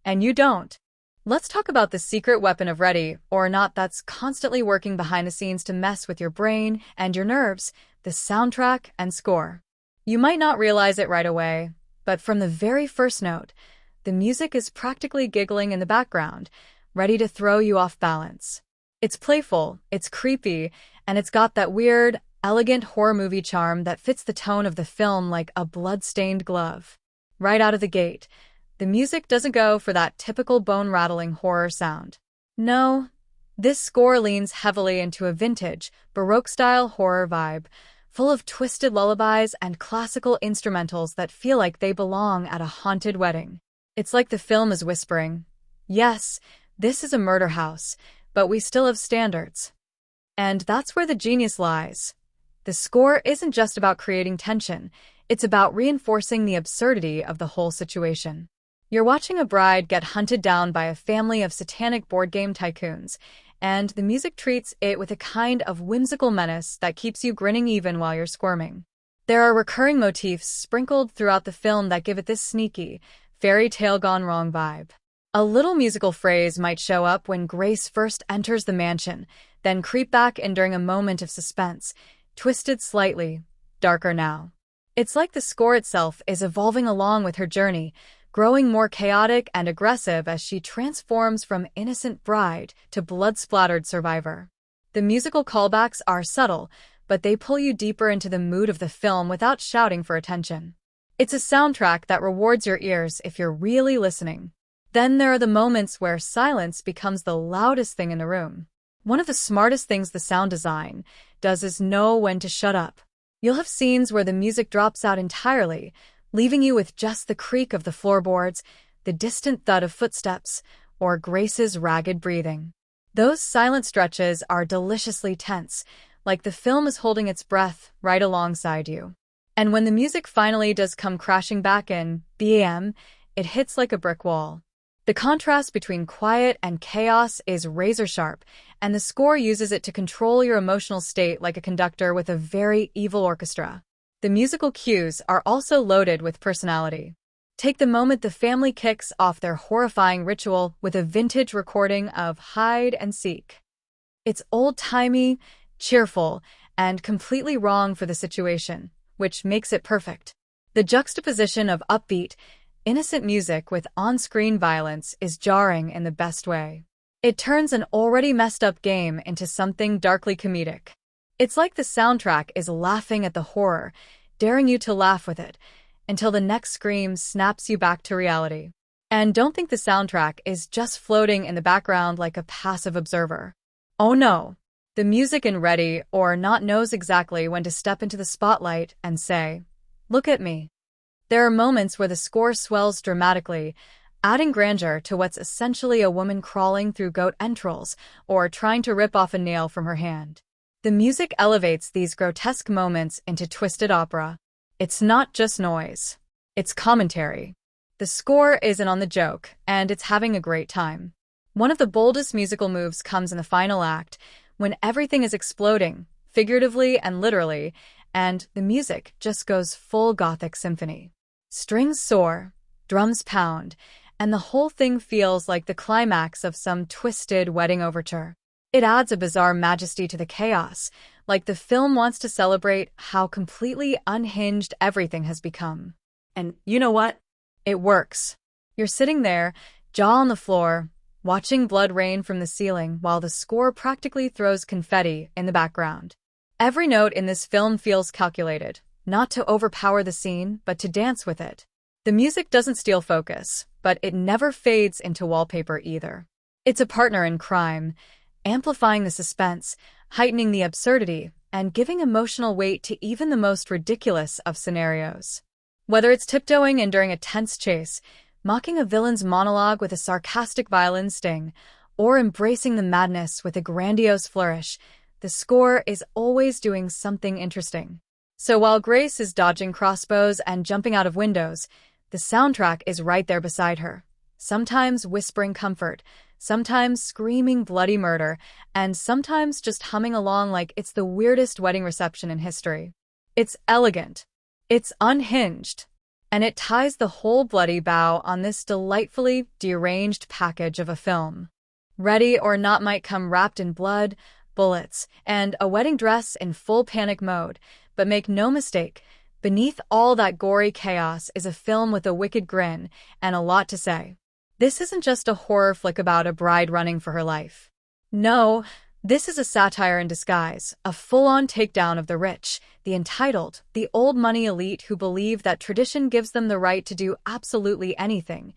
And you don't. Let's talk about the secret weapon of Ready or Not that's constantly working behind the scenes to mess with your brain and your nerves, the soundtrack and score. You might not realize it right away, but from the very first note, the music is practically giggling in the background, ready to throw you off balance. It's playful, it's creepy, and it's got that weird, elegant horror movie charm that fits the tone of the film like a blood-stained glove. Right out of the gate, the music doesn't go for that typical bone-rattling horror sound. No, this score leans heavily into a vintage, Baroque-style horror vibe, full of twisted lullabies and classical instrumentals that feel like they belong at a haunted wedding. It's like the film is whispering, "Yes, this is a murder house, but we still have standards." And that's where the genius lies. The score isn't just about creating tension, it's about reinforcing the absurdity of the whole situation. You're watching a bride get hunted down by a family of satanic board game tycoons, and the music treats it with a kind of whimsical menace that keeps you grinning even while you're squirming. There are recurring motifs sprinkled throughout the film that give it this sneaky, fairy tale gone wrong vibe. A little musical phrase might show up when Grace first enters the mansion, then creep back in during a moment of suspense, twisted slightly, darker now. It's like the score itself is evolving along with her journey, growing more chaotic and aggressive as she transforms from innocent bride to blood-splattered survivor. The musical callbacks are subtle, but they pull you deeper into the mood of the film without shouting for attention. It's a soundtrack that rewards your ears if you're really listening. Then there are the moments where silence becomes the loudest thing in the room. One of the smartest things the sound design does is know when to shut up. You'll have scenes where the music drops out entirely, leaving you with just the creak of the floorboards, the distant thud of footsteps, or Grace's ragged breathing. Those silent stretches are deliciously tense, like the film is holding its breath right alongside you. And when the music finally does come crashing back in, bam, it hits like a brick wall. The contrast between quiet and chaos is razor-sharp, and the score uses it to control your emotional state like a conductor with a very evil orchestra. The musical cues are also loaded with personality. Take the moment the family kicks off their horrifying ritual with a vintage recording of Hide and Seek. It's old-timey, cheerful, and completely wrong for the situation, which makes it perfect. The juxtaposition of upbeat, innocent music with on-screen violence is jarring in the best way. It turns an already messed-up game into something darkly comedic. It's like the soundtrack is laughing at the horror, daring you to laugh with it, until the next scream snaps you back to reality. And don't think the soundtrack is just floating in the background like a passive observer. Oh no! The music in Ready or Not knows exactly when to step into the spotlight and say, "Look at me." There are moments where the score swells dramatically, adding grandeur to what's essentially a woman crawling through goat entrails or trying to rip off a nail from her hand. The music elevates these grotesque moments into twisted opera. It's not just noise. It's commentary. The score isn't on the joke, and it's having a great time. One of the boldest musical moves comes in the final act, when everything is exploding, figuratively and literally, and the music just goes full Gothic symphony. Strings soar, drums pound, and the whole thing feels like the climax of some twisted wedding overture. It adds a bizarre majesty to the chaos, like the film wants to celebrate how completely unhinged everything has become. And you know what? It works. You're sitting there, jaw on the floor, watching blood rain from the ceiling while the score practically throws confetti in the background. Every note in this film feels calculated, not to overpower the scene, but to dance with it. The music doesn't steal focus, but it never fades into wallpaper either. It's a partner in crime, amplifying the suspense, heightening the absurdity, and giving emotional weight to even the most ridiculous of scenarios. Whether it's tiptoeing in during a tense chase, mocking a villain's monologue with a sarcastic violin sting, or embracing the madness with a grandiose flourish, the score is always doing something interesting. So while Grace is dodging crossbows and jumping out of windows, the soundtrack is right there beside her, sometimes whispering comfort, sometimes screaming bloody murder, and sometimes just humming along like it's the weirdest wedding reception in history. It's elegant, it's unhinged, and it ties the whole bloody bow on this delightfully deranged package of a film. Ready or Not might come wrapped in blood, bullets, and a wedding dress in full panic mode, but make no mistake, beneath all that gory chaos is a film with a wicked grin and a lot to say. This isn't just a horror flick about a bride running for her life. No, this is a satire in disguise, a full-on takedown of the rich, the entitled, the old money elite who believe that tradition gives them the right to do absolutely anything,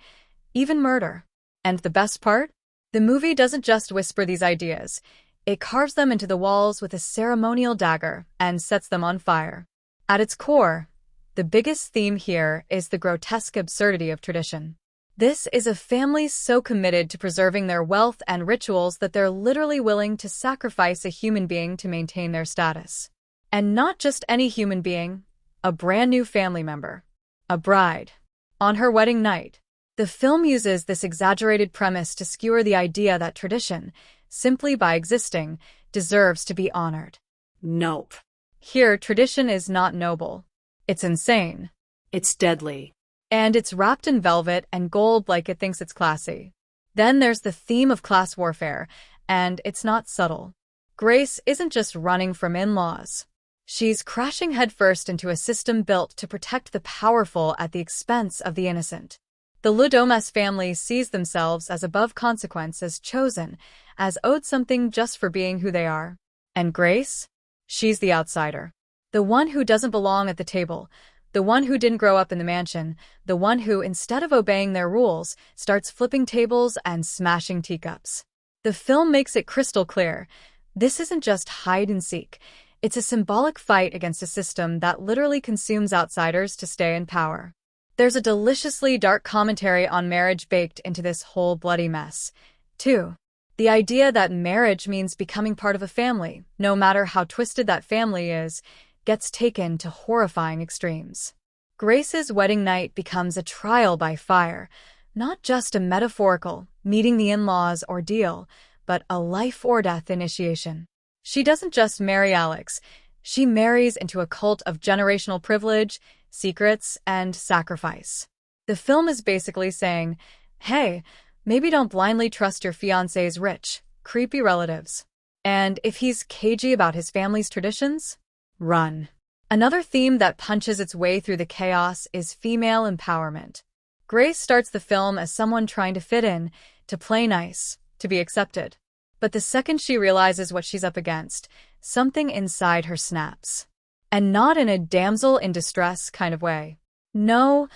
even murder. And the best part? The movie doesn't just whisper these ideas. It carves them into the walls with a ceremonial dagger and sets them on fire. At its core, the biggest theme here is the grotesque absurdity of tradition. This is a family so committed to preserving their wealth and rituals that they're literally willing to sacrifice a human being to maintain their status. And not just any human being, a brand new family member, a bride. On her wedding night, the film uses this exaggerated premise to skewer the idea that tradition, simply by existing, deserves to be honored. Nope. Here, tradition is not noble. It's insane. It's deadly. And it's wrapped in velvet and gold like it thinks it's classy. Then there's the theme of class warfare, and it's not subtle. Grace isn't just running from in-laws. She's crashing headfirst into a system built to protect the powerful at the expense of the innocent. The Domas family sees themselves as above consequence, as chosen, as owed something just for being who they are. And Grace? She's the outsider. The one who doesn't belong at the table. The one who didn't grow up in the mansion, the one who, instead of obeying their rules, starts flipping tables and smashing teacups. The film makes it crystal clear. This isn't just hide and seek. It's a symbolic fight against a system that literally consumes outsiders to stay in power. There's a deliciously dark commentary on marriage baked into this whole bloody mess, too. The idea that marriage means becoming part of a family, no matter how twisted that family is, gets taken to horrifying extremes. Grace's wedding night becomes a trial by fire, Not just a metaphorical, meeting the in-laws ordeal, but a life-or-death initiation. She doesn't just marry Alex, she marries into a cult of generational privilege, secrets, and sacrifice. The film is basically saying, hey, maybe don't blindly trust your fiancé's rich, creepy relatives. And if he's cagey about his family's traditions, run. Another theme that punches its way through the chaos is female empowerment. Grace starts the film as someone trying to fit in, to play nice, to be accepted. But the second she realizes what she's up against, something inside her snaps. And not in a damsel in distress kind of way. No,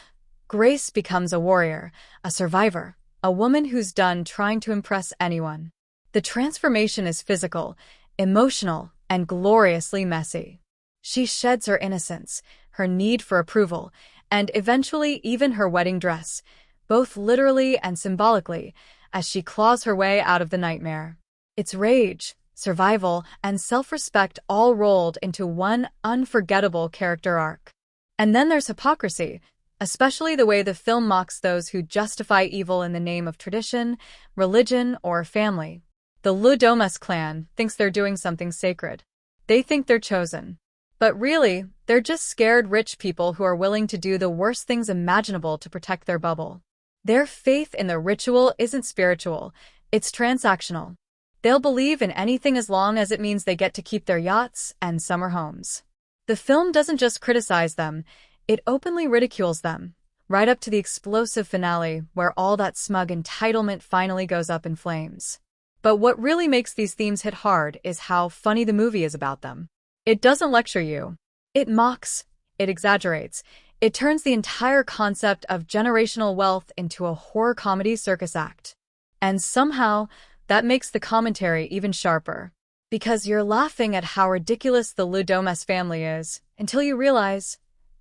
Grace becomes a warrior, a survivor, a woman who's done trying to impress anyone. The transformation is physical, emotional, and gloriously messy. She sheds her innocence, her need for approval, and eventually even her wedding dress, both literally and symbolically, as she claws her way out of the nightmare. It's rage, survival, and self-respect all rolled into one unforgettable character arc. And then there's hypocrisy, especially the way the film mocks those who justify evil in the name of tradition, religion, or family. The Domas clan thinks they're doing something sacred. They think they're chosen. But really, they're just scared rich people who are willing to do the worst things imaginable to protect their bubble. Their faith in the ritual isn't spiritual, it's transactional. They'll believe in anything as long as it means they get to keep their yachts and summer homes. The film doesn't just criticize them, it openly ridicules them, right up to the explosive finale where all that smug entitlement finally goes up in flames. But what really makes these themes hit hard is how funny the movie is about them. It doesn't lecture you. It mocks, it exaggerates, it turns the entire concept of generational wealth into a horror comedy circus act. And somehow, that makes the commentary even sharper. Because you're laughing at how ridiculous the Domas family is, until you realize,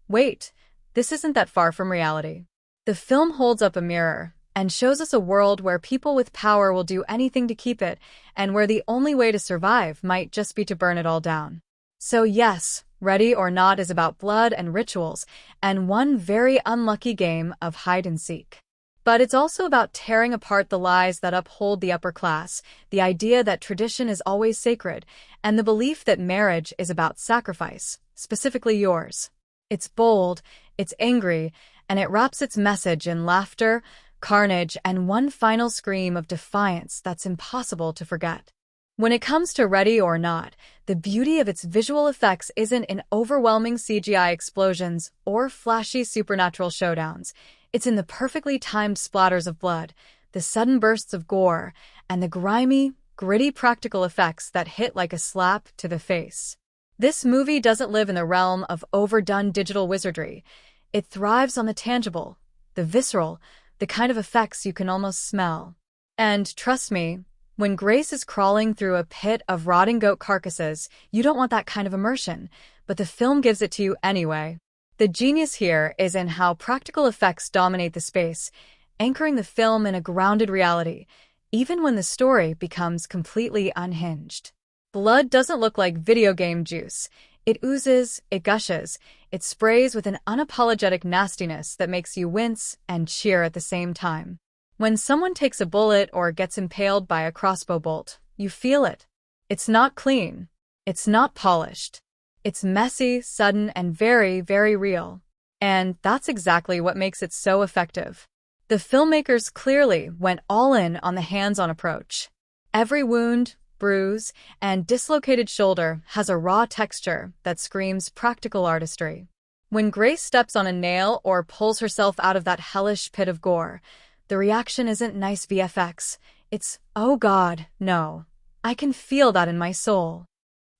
wait, this isn't that far from reality. The film holds up a mirror and shows us a world where people with power will do anything to keep it, and where the only way to survive might just be to burn it all down. So yes, Ready or Not is about blood and rituals, and one very unlucky game of hide-and-seek. But it's also about tearing apart the lies that uphold the upper class, the idea that tradition is always sacred, and the belief that marriage is about sacrifice, specifically yours. It's bold, it's angry, and it wraps its message in laughter, carnage, and one final scream of defiance that's impossible to forget. When it comes to Ready or Not, the beauty of its visual effects isn't in overwhelming CGI explosions or flashy supernatural showdowns. It's in the perfectly timed splatters of blood, the sudden bursts of gore, and the grimy, gritty practical effects that hit like a slap to the face. This movie doesn't live in the realm of overdone digital wizardry. It thrives on the tangible, the visceral, the kind of effects you can almost smell. And trust me, when Grace is crawling through a pit of rotting goat carcasses, you don't want that kind of immersion, but the film gives it to you anyway. The genius here is in how practical effects dominate the space, anchoring the film in a grounded reality, even when the story becomes completely unhinged. Blood doesn't look like video game juice. It oozes, it gushes, it sprays with an unapologetic nastiness that makes you wince and cheer at the same time. When someone takes a bullet or gets impaled by a crossbow bolt, you feel it. It's not clean. It's not polished. It's messy, sudden, and very, very real. And that's exactly what makes it so effective. The filmmakers clearly went all in on the hands-on approach. Every wound, bruise, and dislocated shoulder has a raw texture that screams practical artistry. When Grace steps on a nail or pulls herself out of that hellish pit of gore, the reaction isn't nice VFX. It's, oh God, no. I can feel that in my soul.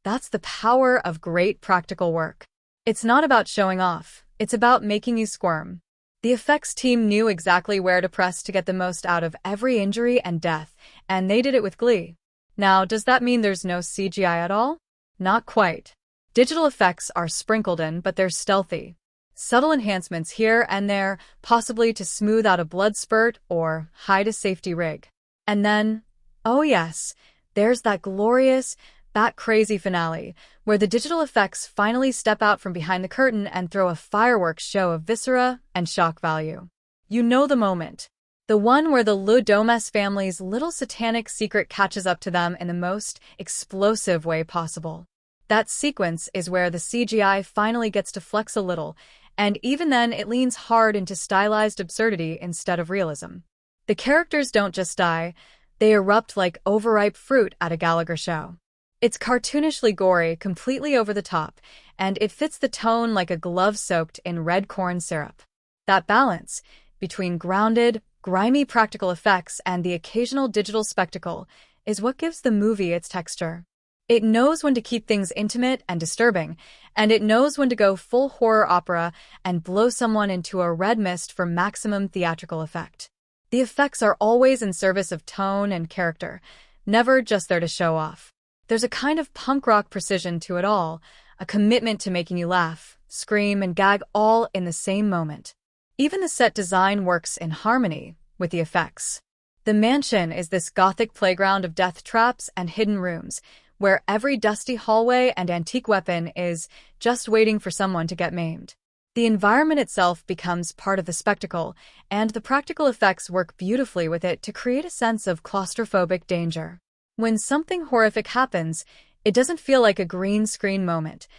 That's the power of great practical work. It's not about showing off. It's about making you squirm. The effects team knew exactly where to press to get the most out of every injury and death, and they did it with glee. Now, does that mean there's no CGI at all? Not quite. Digital effects are sprinkled in, but they're stealthy. Subtle enhancements here and there, possibly to smooth out a blood spurt or hide a safety rig. And then, oh yes, there's that glorious, bat-crazy finale, where the digital effects finally step out from behind the curtain and throw a fireworks show of viscera and shock value. You know the moment. The one where the Domas family's little satanic secret catches up to them in the most explosive way possible. That sequence is where the CGI finally gets to flex a little, and even then it leans hard into stylized absurdity instead of realism. The characters don't just die, they erupt like overripe fruit at a Gallagher show. It's cartoonishly gory, completely over the top, and it fits the tone like a glove soaked in red corn syrup. That balance between grounded, grimy practical effects and the occasional digital spectacle is what gives the movie its texture. It knows when to keep things intimate and disturbing, and it knows when to go full horror opera and blow someone into a red mist for maximum theatrical effect. The effects are always in service of tone and character, never just there to show off. There's a kind of punk rock precision to it all, a commitment to making you laugh, scream, and gag all in the same moment. Even the set design works in harmony with the effects. The mansion is this gothic playground of death traps and hidden rooms, where every dusty hallway and antique weapon is just waiting for someone to get maimed. The environment itself becomes part of the spectacle, and the practical effects work beautifully with it to create a sense of claustrophobic danger. When something horrific happens, it doesn't feel like a green screen moment.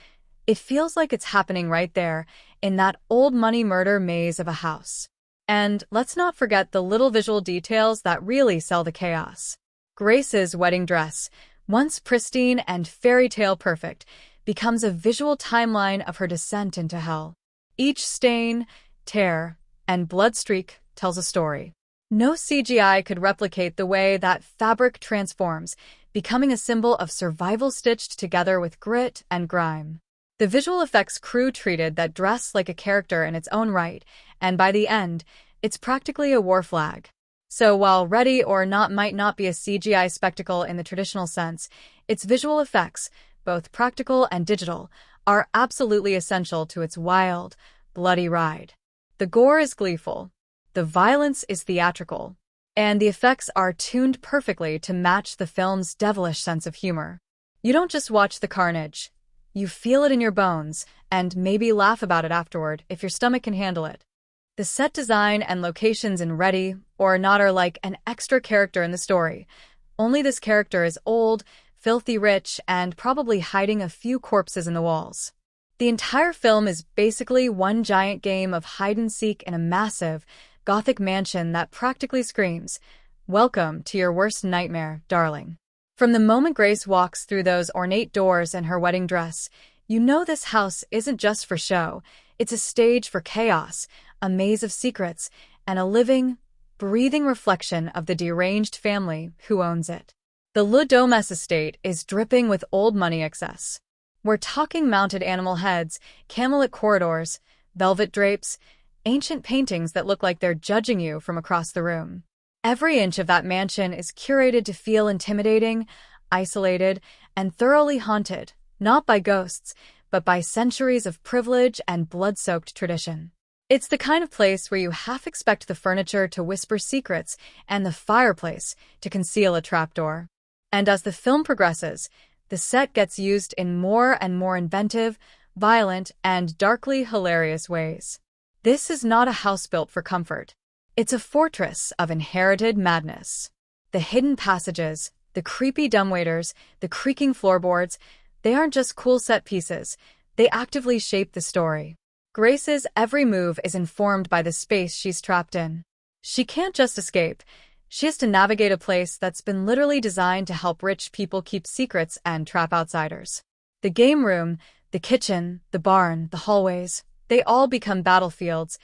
It feels like it's happening right there, in that old money murder maze of a house. And let's not forget the little visual details that really sell the chaos. Grace's wedding dress, once pristine and fairy tale perfect, becomes a visual timeline of her descent into hell. Each stain, tear, and blood streak tells a story. No CGI could replicate the way that fabric transforms, becoming a symbol of survival stitched together with grit and grime. The visual effects crew treated that dress like a character in its own right, and by the end, it's practically a war flag. So while Ready or Not might not be a CGI spectacle in the traditional sense, its visual effects, both practical and digital, are absolutely essential to its wild, bloody ride. The gore is gleeful, the violence is theatrical, and the effects are tuned perfectly to match the film's devilish sense of humor. You don't just watch the carnage. You feel it in your bones, and maybe laugh about it afterward if your stomach can handle it. The set design and locations in Ready or Not are like an extra character in the story. Only this character is old, filthy rich, and probably hiding a few corpses in the walls. The entire film is basically one giant game of hide-and-seek in a massive, gothic mansion that practically screams, "Welcome to your worst nightmare, darling." From the moment Grace walks through those ornate doors in her wedding dress, you know this house isn't just for show. It's a stage for chaos, a maze of secrets, and a living, breathing reflection of the deranged family who owns it. The Domas estate is dripping with old money excess. We're talking mounted animal heads, camelot corridors, velvet drapes, ancient paintings that look like they're judging you from across the room. Every inch of that mansion is curated to feel intimidating, isolated, and thoroughly haunted, not by ghosts, but by centuries of privilege and blood-soaked tradition. It's the kind of place where you half expect the furniture to whisper secrets and the fireplace to conceal a trapdoor. And as the film progresses, the set gets used in more and more inventive, violent, and darkly hilarious ways. This is not a house built for comfort. It's a fortress of inherited madness. The hidden passages, the creepy dumbwaiters, the creaking floorboards, they aren't just cool set pieces, they actively shape the story. Grace's every move is informed by the space she's trapped in. She can't just escape. She has to navigate a place that's been literally designed to help rich people keep secrets and trap outsiders. The game room, the kitchen, the barn, the hallways, they all become battlefields,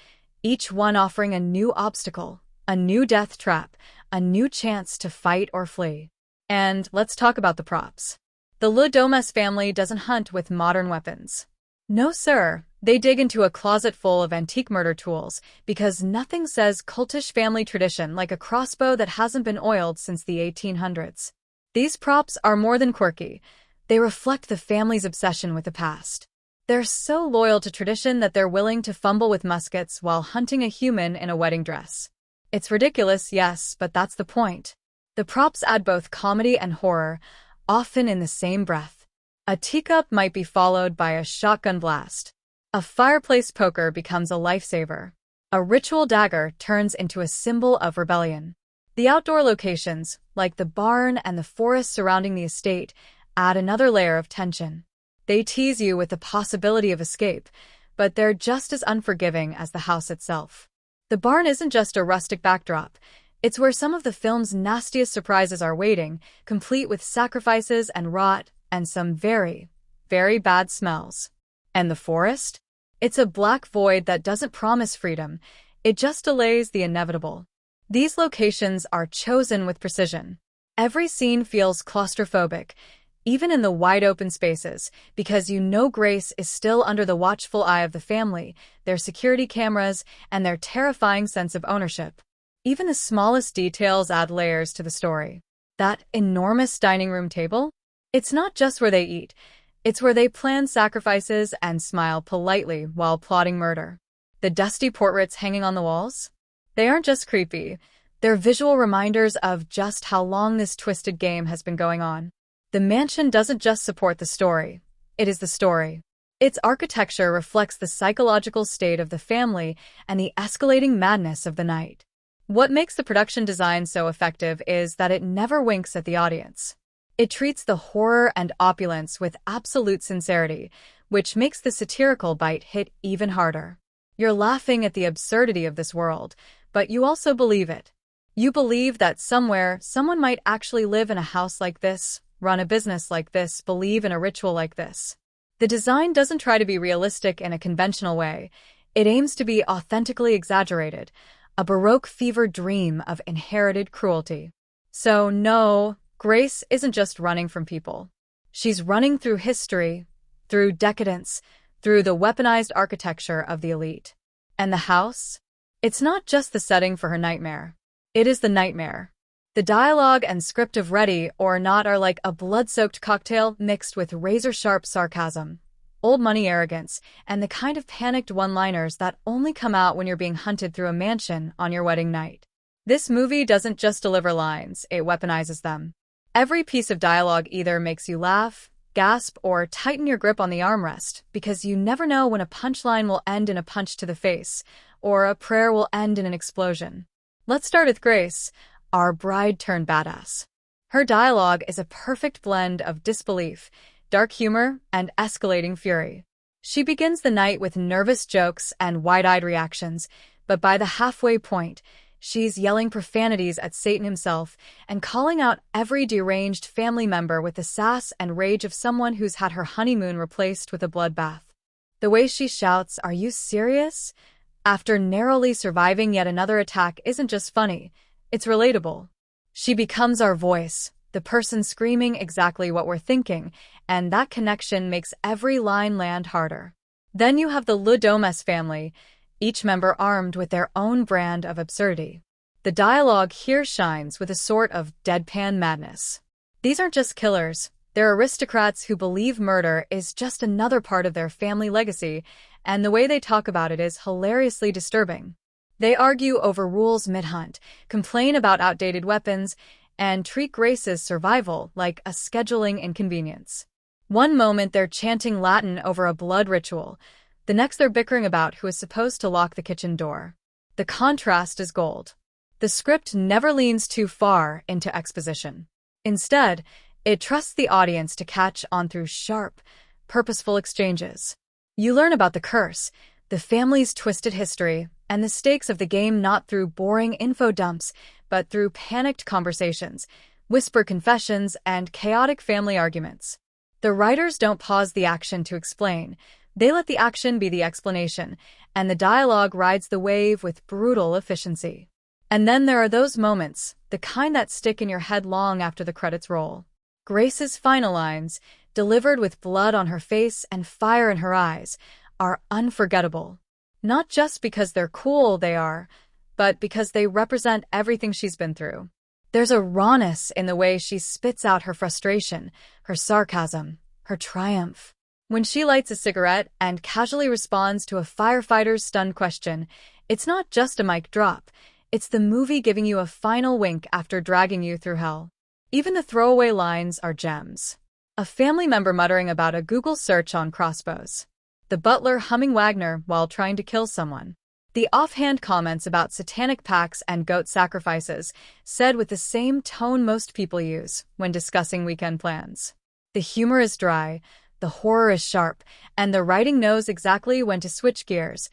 each one offering a new obstacle, a new death trap, a new chance to fight or flee. And let's talk about the props. The Domas family doesn't hunt with modern weapons. No, sir. They dig into a closet full of antique murder tools because nothing says cultish family tradition like a crossbow that hasn't been oiled since the 1800s. These props are more than quirky. They reflect the family's obsession with the past. They're so loyal to tradition that they're willing to fumble with muskets while hunting a human in a wedding dress. It's ridiculous, yes, but that's the point. The props add both comedy and horror, often in the same breath. A teacup might be followed by a shotgun blast. A fireplace poker becomes a lifesaver. A ritual dagger turns into a symbol of rebellion. The outdoor locations, like the barn and the forest surrounding the estate, add another layer of tension. They tease you with the possibility of escape, but they're just as unforgiving as the house itself. The barn isn't just a rustic backdrop. It's where some of the film's nastiest surprises are waiting, complete with sacrifices and rot and some very, very bad smells. And the forest? It's a black void that doesn't promise freedom. It just delays the inevitable. These locations are chosen with precision. Every scene feels claustrophobic, even in the wide-open spaces, because you know Grace is still under the watchful eye of the family, their security cameras, and their terrifying sense of ownership. Even the smallest details add layers to the story. That enormous dining room table? It's not just where they eat. It's where they plan sacrifices and smile politely while plotting murder. The dusty portraits hanging on the walls? They aren't just creepy. They're visual reminders of just how long this twisted game has been going on. The mansion doesn't just support the story. It is the story. Its architecture reflects the psychological state of the family and the escalating madness of the night. What makes the production design so effective is that it never winks at the audience. It treats the horror and opulence with absolute sincerity, which makes the satirical bite hit even harder. You're laughing at the absurdity of this world, but you also believe it. You believe that somewhere, someone might actually live in a house like this, run a business like this, believe in a ritual like this. The design doesn't try to be realistic in a conventional way. It aims to be authentically exaggerated, a Baroque fever dream of inherited cruelty. So no, Grace isn't just running from people. She's running through history, through decadence, through the weaponized architecture of the elite. And the house? It's not just the setting for her nightmare. It is the nightmare. The dialogue and script of Ready or Not are like a blood-soaked cocktail mixed with razor-sharp sarcasm, old money arrogance, and the kind of panicked one-liners that only come out when you're being hunted through a mansion on your wedding night. This movie doesn't just deliver lines, it weaponizes them. Every piece of dialogue either makes you laugh, gasp, or tighten your grip on the armrest, because you never know when a punchline will end in a punch to the face, or a prayer will end in an explosion. Let's start with Grace, our bride-turned-badass. Her dialogue is a perfect blend of disbelief, dark humor, and escalating fury. She begins the night with nervous jokes and wide-eyed reactions, but by the halfway point, she's yelling profanities at Satan himself and calling out every deranged family member with the sass and rage of someone who's had her honeymoon replaced with a bloodbath. The way she shouts, "Are you serious?" after narrowly surviving yet another attack isn't just funny, it's relatable. She becomes our voice, the person screaming exactly what we're thinking, and that connection makes every line land harder. Then you have the Domas family, each member armed with their own brand of absurdity. The dialogue here shines with a sort of deadpan madness. These aren't just killers, they're aristocrats who believe murder is just another part of their family legacy, and the way they talk about it is hilariously disturbing. They argue over rules mid-hunt, complain about outdated weapons, and treat Grace's survival like a scheduling inconvenience. One moment they're chanting Latin over a blood ritual, the next they're bickering about who is supposed to lock the kitchen door. The contrast is gold. The script never leans too far into exposition. Instead, it trusts the audience to catch on through sharp, purposeful exchanges. You learn about the curse, the family's twisted history, and the stakes of the game not through boring info dumps, but through panicked conversations, whispered confessions, and chaotic family arguments. The writers don't pause the action to explain. They let the action be the explanation, and the dialogue rides the wave with brutal efficiency. And then there are those moments, the kind that stick in your head long after the credits roll. Grace's final lines, delivered with blood on her face and fire in her eyes, are unforgettable. Not just because they're cool, they are, but because they represent everything she's been through. There's a rawness in the way she spits out her frustration, her sarcasm, her triumph. When she lights a cigarette and casually responds to a firefighter's stunned question, it's not just a mic drop, it's the movie giving you a final wink after dragging you through hell. Even the throwaway lines are gems. A family member muttering about a Google search on crossbows. The butler humming Wagner while trying to kill someone. The offhand comments about satanic pacts and goat sacrifices, said with the same tone most people use when discussing weekend plans. The humor is dry, the horror is sharp, and the writing knows exactly when to switch gears,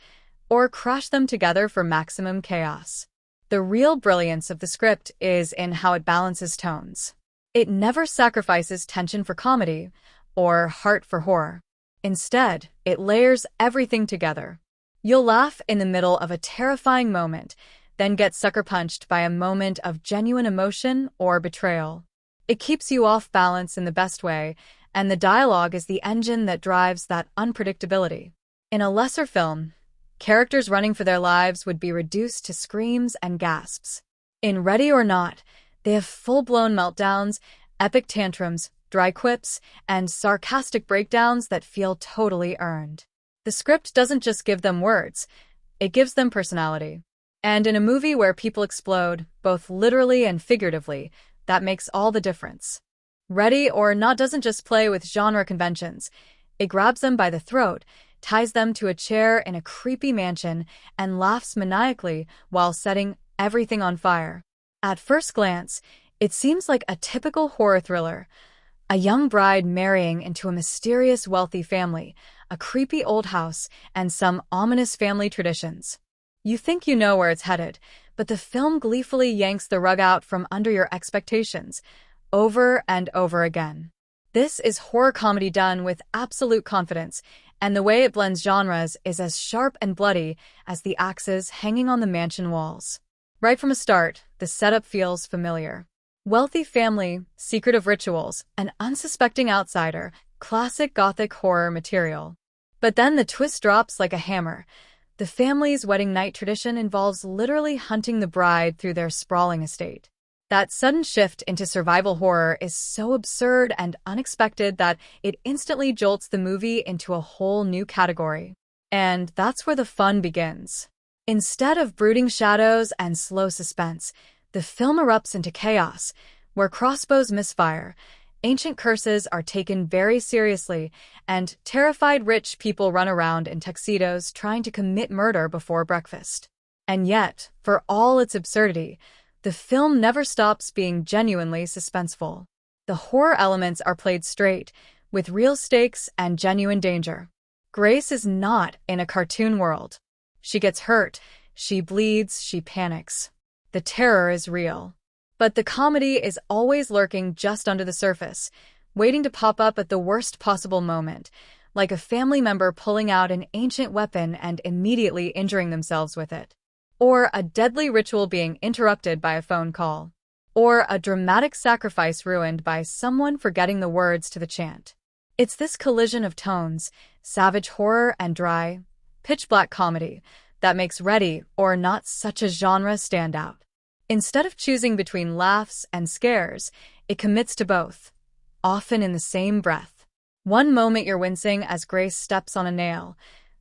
or crash them together for maximum chaos. The real brilliance of the script is in how it balances tones. It never sacrifices tension for comedy, or heart for horror. Instead, it layers everything together. You'll laugh in the middle of a terrifying moment, then get sucker-punched by a moment of genuine emotion or betrayal. It keeps you off balance in the best way, and the dialogue is the engine that drives that unpredictability. In a lesser film, characters running for their lives would be reduced to screams and gasps. In Ready or Not, they have full-blown meltdowns, epic tantrums, dry quips, and sarcastic breakdowns that feel totally earned. The script doesn't just give them words, it gives them personality. And in a movie where people explode, both literally and figuratively, that makes all the difference. Ready or Not doesn't just play with genre conventions. It grabs them by the throat, ties them to a chair in a creepy mansion, and laughs maniacally while setting everything on fire. At first glance, it seems like a typical horror thriller. A young bride marrying into a mysterious wealthy family, a creepy old house, and some ominous family traditions. You think you know where it's headed, but the film gleefully yanks the rug out from under your expectations, over and over again. This is horror comedy done with absolute confidence, and the way it blends genres is as sharp and bloody as the axes hanging on the mansion walls. Right from the start, the setup feels familiar. Wealthy family, secretive rituals, an unsuspecting outsider, classic gothic horror material. But then the twist drops like a hammer. The family's wedding night tradition involves literally hunting the bride through their sprawling estate. That sudden shift into survival horror is so absurd and unexpected that it instantly jolts the movie into a whole new category. And that's where the fun begins. Instead of brooding shadows and slow suspense, the film erupts into chaos, where crossbows misfire, ancient curses are taken very seriously, and terrified rich people run around in tuxedos trying to commit murder before breakfast. And yet, for all its absurdity, the film never stops being genuinely suspenseful. The horror elements are played straight, with real stakes and genuine danger. Grace is not in a cartoon world. She gets hurt, she bleeds, she panics. The terror is real. But the comedy is always lurking just under the surface, waiting to pop up at the worst possible moment, like a family member pulling out an ancient weapon and immediately injuring themselves with it. Or a deadly ritual being interrupted by a phone call. Or a dramatic sacrifice ruined by someone forgetting the words to the chant. It's this collision of tones, savage horror and dry, pitch-black comedy, that makes Ready or Not such a genre standout. Instead of choosing between laughs and scares, it commits to both, often in the same breath. One moment you're wincing as Grace steps on a nail.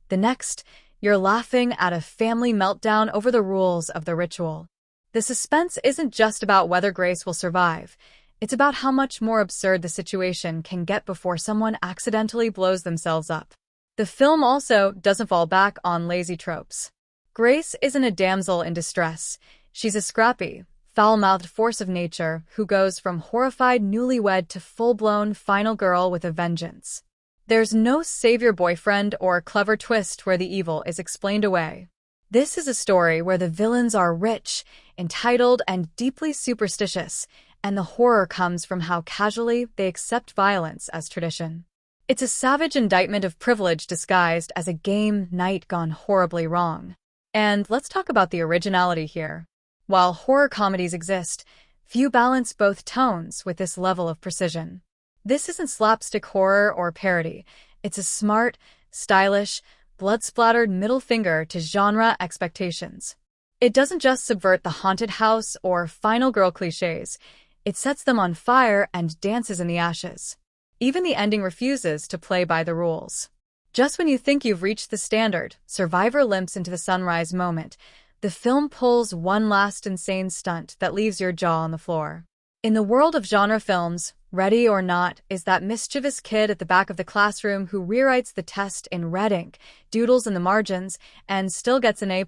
The next, you're laughing at a family meltdown over the rules of the ritual. The suspense isn't just about whether Grace will survive. It's about how much more absurd the situation can get before someone accidentally blows themselves up. The film also doesn't fall back on lazy tropes. Grace isn't a damsel in distress. She's a scrappy, foul-mouthed force of nature who goes from horrified newlywed to full-blown final girl with a vengeance. There's no savior boyfriend or clever twist where the evil is explained away. This is a story where the villains are rich, entitled, and deeply superstitious, and the horror comes from how casually they accept violence as tradition. It's a savage indictment of privilege disguised as a game night gone horribly wrong. And let's talk about the originality here. While horror comedies exist, few balance both tones with this level of precision. This isn't slapstick horror or parody. It's a smart, stylish, blood-splattered middle finger to genre expectations. It doesn't just subvert the haunted house or final girl cliches. It sets them on fire and dances in the ashes. Even the ending refuses to play by the rules. Just when you think you've reached the standard, survivor limps into the sunrise moment, the film pulls one last insane stunt that leaves your jaw on the floor. In the world of genre films, Ready or Not is that mischievous kid at the back of the classroom who rewrites the test in red ink, doodles in the margins, and still gets an A+.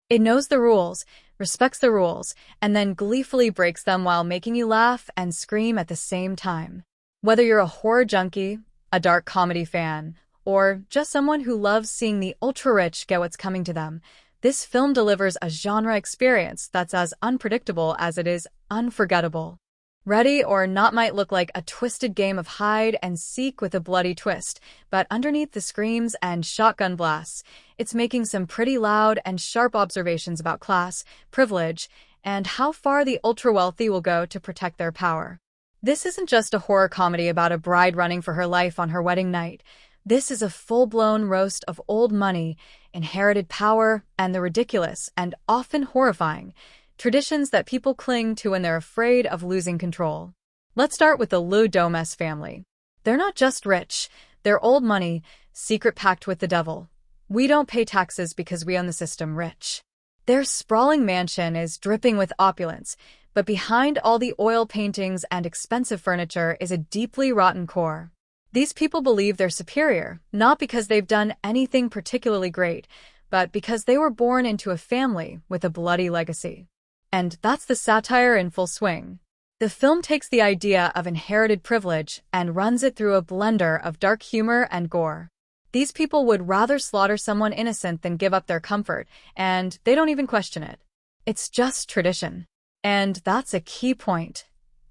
It knows the rules, respects the rules, and then gleefully breaks them while making you laugh and scream at the same time. Whether you're a horror junkie, a dark comedy fan, or just someone who loves seeing the ultra-rich get what's coming to them, this film delivers a genre experience that's as unpredictable as it is unforgettable. Ready or Not might look like a twisted game of hide and seek with a bloody twist, but underneath the screams and shotgun blasts, it's making some pretty loud and sharp observations about class, privilege, and how far the ultra-wealthy will go to protect their power. This isn't just a horror comedy about a bride running for her life on her wedding night. This is a full-blown roast of old money, inherited power, and the ridiculous and often horrifying traditions that people cling to when they're afraid of losing control. Let's start with the Domas family. They're not just rich, they're old money, secret pact with the devil. We don't pay taxes because we own the system rich. Their sprawling mansion is dripping with opulence, but behind all the oil paintings and expensive furniture is a deeply rotten core. These people believe they're superior, not because they've done anything particularly great, but because they were born into a family with a bloody legacy. And that's the satire in full swing. The film takes the idea of inherited privilege and runs it through a blender of dark humor and gore. These people would rather slaughter someone innocent than give up their comfort, and they don't even question it. It's just tradition. And that's a key point.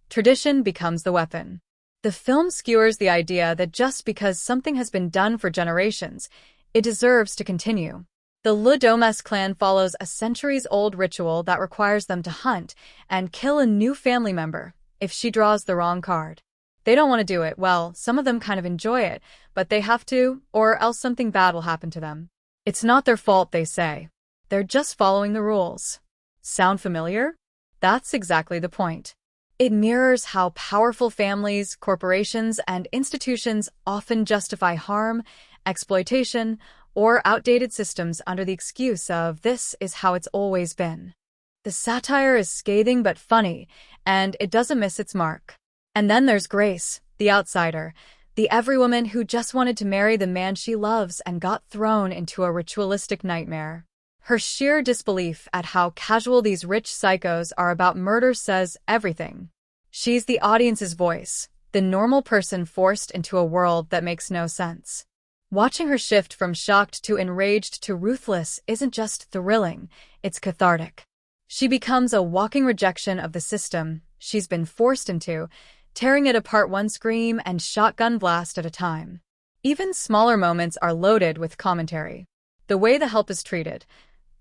Tradition becomes the weapon. The film skewers the idea that just because something has been done for generations, it deserves to continue. The Domas clan follows a centuries-old ritual that requires them to hunt and kill a new family member if she draws the wrong card. They don't want to do it. Well, some of them kind of enjoy it, but they have to, or else something bad will happen to them. It's not their fault, they say. They're just following the rules. Sound familiar? That's exactly the point. It mirrors how powerful families, corporations, and institutions often justify harm, exploitation, or outdated systems under the excuse of this is how it's always been. The satire is scathing but funny, and it doesn't miss its mark. And then there's Grace, the outsider, the everywoman who just wanted to marry the man she loves and got thrown into a ritualistic nightmare. Her sheer disbelief at how casual these rich psychos are about murder says everything. She's the audience's voice, the normal person forced into a world that makes no sense. Watching her shift from shocked to enraged to ruthless isn't just thrilling, it's cathartic. She becomes a walking rejection of the system she's been forced into, tearing it apart one scream and shotgun blast at a time. Even smaller moments are loaded with commentary. The way the help is treated,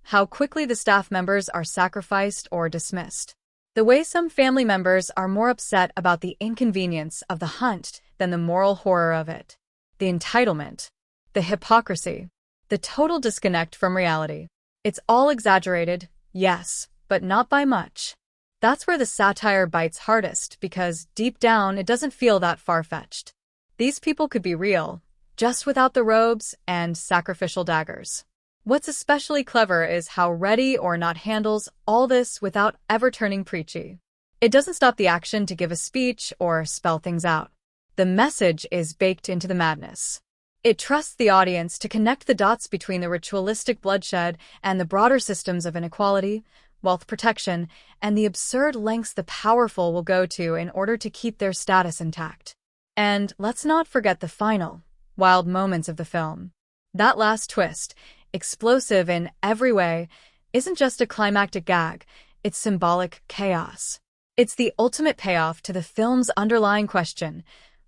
how quickly the staff members are sacrificed or dismissed. The way some family members are more upset about the inconvenience of the hunt than the moral horror of it. The entitlement. The hypocrisy. The total disconnect from reality. It's all exaggerated, yes, but not by much. That's where the satire bites hardest because deep down it doesn't feel that far-fetched. These people could be real, just without the robes and sacrificial daggers. What's especially clever is how Ready or Not handles all this without ever turning preachy. It doesn't stop the action to give a speech or spell things out. The message is baked into the madness. It trusts the audience to connect the dots between the ritualistic bloodshed and the broader systems of inequality, wealth protection, and the absurd lengths the powerful will go to in order to keep their status intact. And let's not forget the final, wild moments of the film. That last twist, explosive in every way, isn't just a climactic gag, it's symbolic chaos. It's the ultimate payoff to the film's underlying question: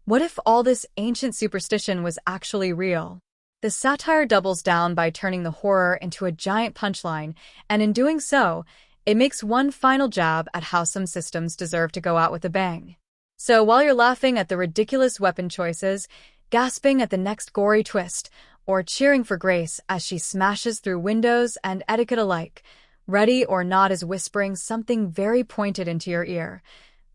what if all this ancient superstition was actually real? The satire doubles down by turning the horror into a giant punchline, and in doing so, it makes one final jab at how some systems deserve to go out with a bang. So while you're laughing at the ridiculous weapon choices, gasping at the next gory twist, or cheering for Grace as she smashes through windows and etiquette alike, Ready or Not is whispering something very pointed into your ear.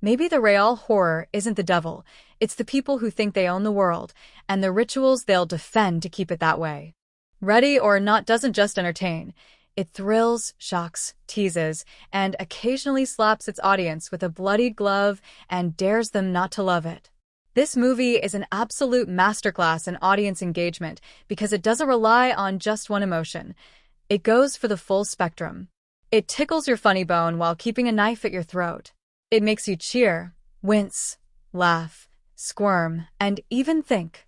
Maybe the real horror isn't the devil, it's the people who think they own the world, and the rituals they'll defend to keep it that way. Ready or Not doesn't just entertain, It thrills, shocks, teases, and occasionally slaps its audience with a bloodied glove and dares them not to love it. This movie is an absolute masterclass in audience engagement because it doesn't rely on just one emotion. It goes for the full spectrum. It tickles your funny bone while keeping a knife at your throat. It makes you cheer, wince, laugh, squirm, and even think,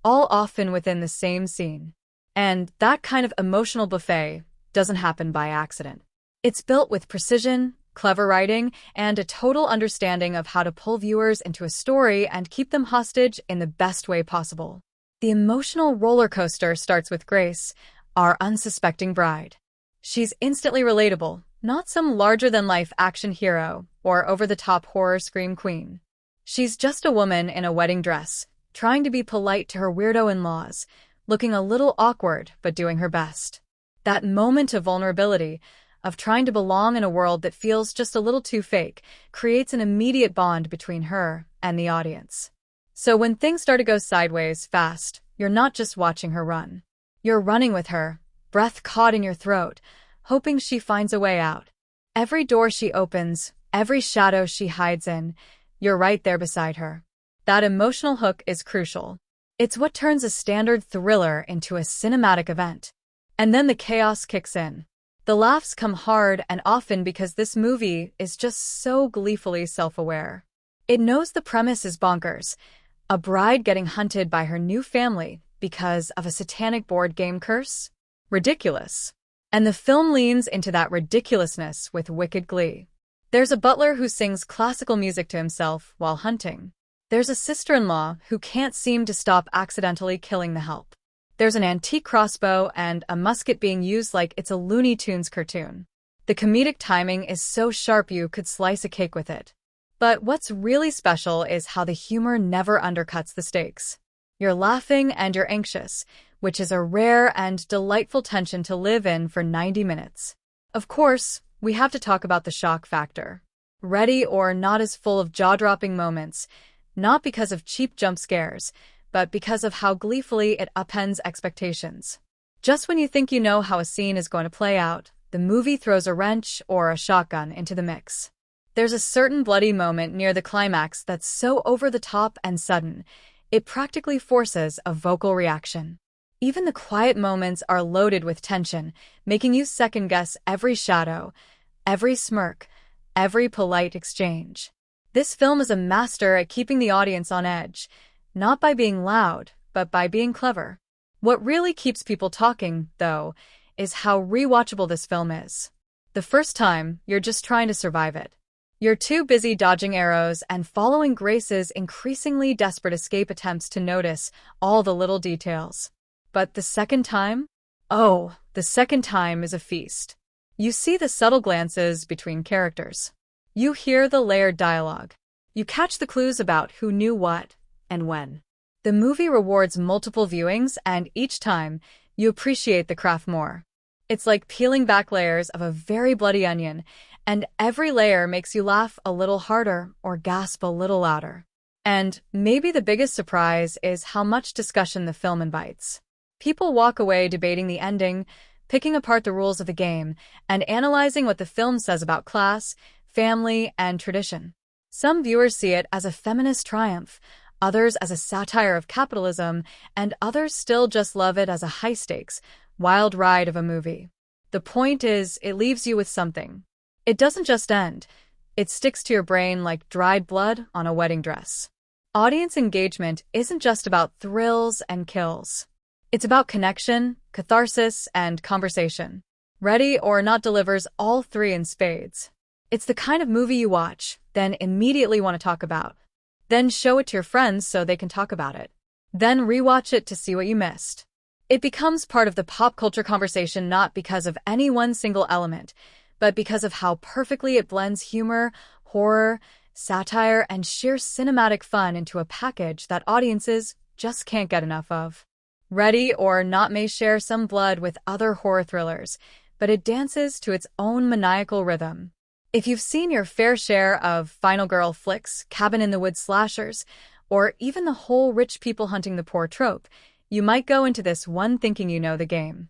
all often within the same scene. And that kind of emotional buffet doesn't happen by accident. It's built with precision, clever writing, and a total understanding of how to pull viewers into a story and keep them hostage in the best way possible. The emotional roller coaster starts with Grace, our unsuspecting bride. She's instantly relatable, not some larger-than-life action hero or over-the-top horror scream queen. She's just a woman in a wedding dress, trying to be polite to her weirdo in-laws, looking a little awkward but doing her best. That moment of vulnerability, of trying to belong in a world that feels just a little too fake, creates an immediate bond between her and the audience. So when things start to go sideways fast, you're not just watching her run. You're running with her, breath caught in your throat, hoping she finds a way out. Every door she opens, every shadow she hides in, you're right there beside her. That emotional hook is crucial. It's what turns a standard thriller into a cinematic event. And then the chaos kicks in. The laughs come hard and often because this movie is just so gleefully self-aware. It knows the premise is bonkers. A bride getting hunted by her new family because of a satanic board game curse? Ridiculous. And the film leans into that ridiculousness with wicked glee. There's a butler who sings classical music to himself while hunting. There's a sister-in-law who can't seem to stop accidentally killing the help. There's an antique crossbow and a musket being used like it's a Looney Tunes cartoon. The comedic timing is so sharp you could slice a cake with it. But what's really special is how the humor never undercuts the stakes. You're laughing and you're anxious, which is a rare and delightful tension to live in for 90 minutes. Of course, we have to talk about the shock factor. Ready or Not is full of jaw-dropping moments, not because of cheap jump scares, but because of how gleefully it upends expectations. Just when you think you know how a scene is going to play out, the movie throws a wrench or a shotgun into the mix. There's a certain bloody moment near the climax that's so over-the-top and sudden, it practically forces a vocal reaction. Even the quiet moments are loaded with tension, making you second-guess every shadow, every smirk, every polite exchange. This film is a master at keeping the audience on edge, not by being loud, but by being clever. What really keeps people talking, though, is how rewatchable this film is. The first time, you're just trying to survive it. You're too busy dodging arrows and following Grace's increasingly desperate escape attempts to notice all the little details. But the second time? Oh, the second time is a feast. You see the subtle glances between characters. You hear the layered dialogue. You catch the clues about who knew what and when. The movie rewards multiple viewings, and each time, you appreciate the craft more. It's like peeling back layers of a very bloody onion, and every layer makes you laugh a little harder or gasp a little louder. And maybe the biggest surprise is how much discussion the film invites. People walk away debating the ending, picking apart the rules of the game, and analyzing what the film says about class, family, and tradition. Some viewers see it as a feminist triumph, others as a satire of capitalism, and others still just love it as a high-stakes, wild ride of a movie. The point is, it leaves you with something. It doesn't just end. It sticks to your brain like dried blood on a wedding dress. Audience engagement isn't just about thrills and kills. It's about connection, catharsis, and conversation. Ready or Not delivers all three in spades. It's the kind of movie you watch, then immediately want to talk about. Then show it to your friends so they can talk about it. Then rewatch it to see what you missed. It becomes part of the pop culture conversation not because of any one single element, but because of how perfectly it blends humor, horror, satire, and sheer cinematic fun into a package that audiences just can't get enough of. Ready or Not may share some blood with other horror thrillers, but it dances to its own maniacal rhythm. If you've seen your fair share of final girl flicks, cabin-in-the-woods slashers, or even the whole rich people hunting the poor trope, you might go into this one thinking you know the game.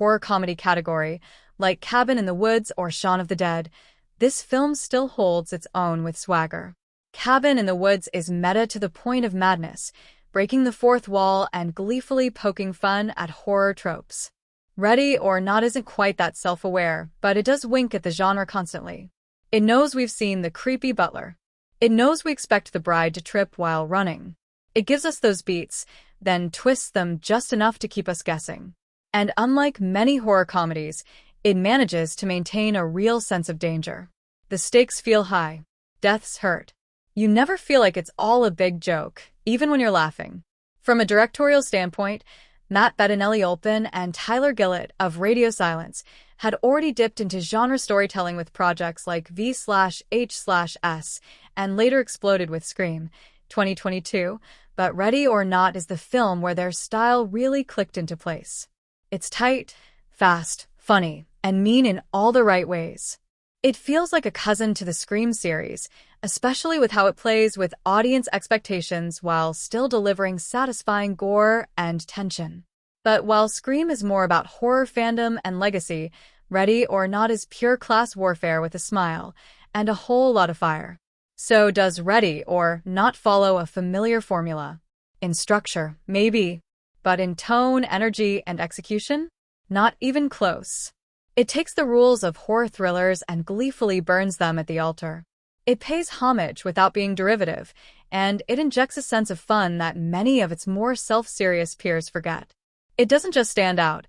horror comedy category, like Cabin in the Woods or Shaun of the Dead, this film still holds its own with swagger. Cabin in the Woods is meta to the point of madness, breaking the fourth wall and gleefully poking fun at horror tropes. Ready or Not isn't quite that self-aware, but it does wink at the genre constantly. It knows we've seen the creepy butler. It knows we expect the bride to trip while running. It gives us those beats, then twists them just enough to keep us guessing. And unlike many horror comedies, it manages to maintain a real sense of danger. The stakes feel high. Deaths hurt. You never feel like it's all a big joke, even when you're laughing. From a directorial standpoint, Matt Bettinelli-Olpin and Tyler Gillett of Radio Silence had already dipped into genre storytelling with projects like V/H/S and later exploded with Scream, 2022, but Ready or Not is the film where their style really clicked into place. It's tight, fast, funny, and mean in all the right ways. It feels like a cousin to the Scream series, especially with how it plays with audience expectations while still delivering satisfying gore and tension. But while Scream is more about horror fandom and legacy, Ready or Not is pure class warfare with a smile and a whole lot of fire. So does Ready or Not follow a familiar formula? In structure, maybe, but in tone, energy, and execution? Not even close. It takes the rules of horror thrillers and gleefully burns them at the altar. It pays homage without being derivative, and it injects a sense of fun that many of its more self-serious peers forget. It doesn't just stand out.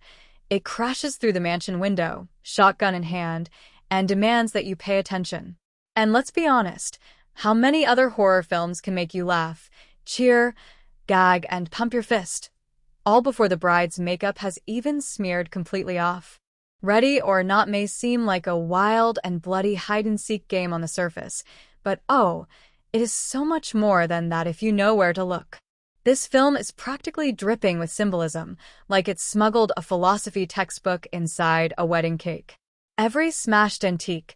It crashes through the mansion window, shotgun in hand, and demands that you pay attention. And let's be honest, how many other horror films can make you laugh, cheer, gag, and pump your fist, all before the bride's makeup has even smeared completely off? Ready or Not may seem like a wild and bloody hide-and-seek game on the surface, but it is so much more than that if you know where to look. This film is practically dripping with symbolism, like it smuggled a philosophy textbook inside a wedding cake. Every smashed antique,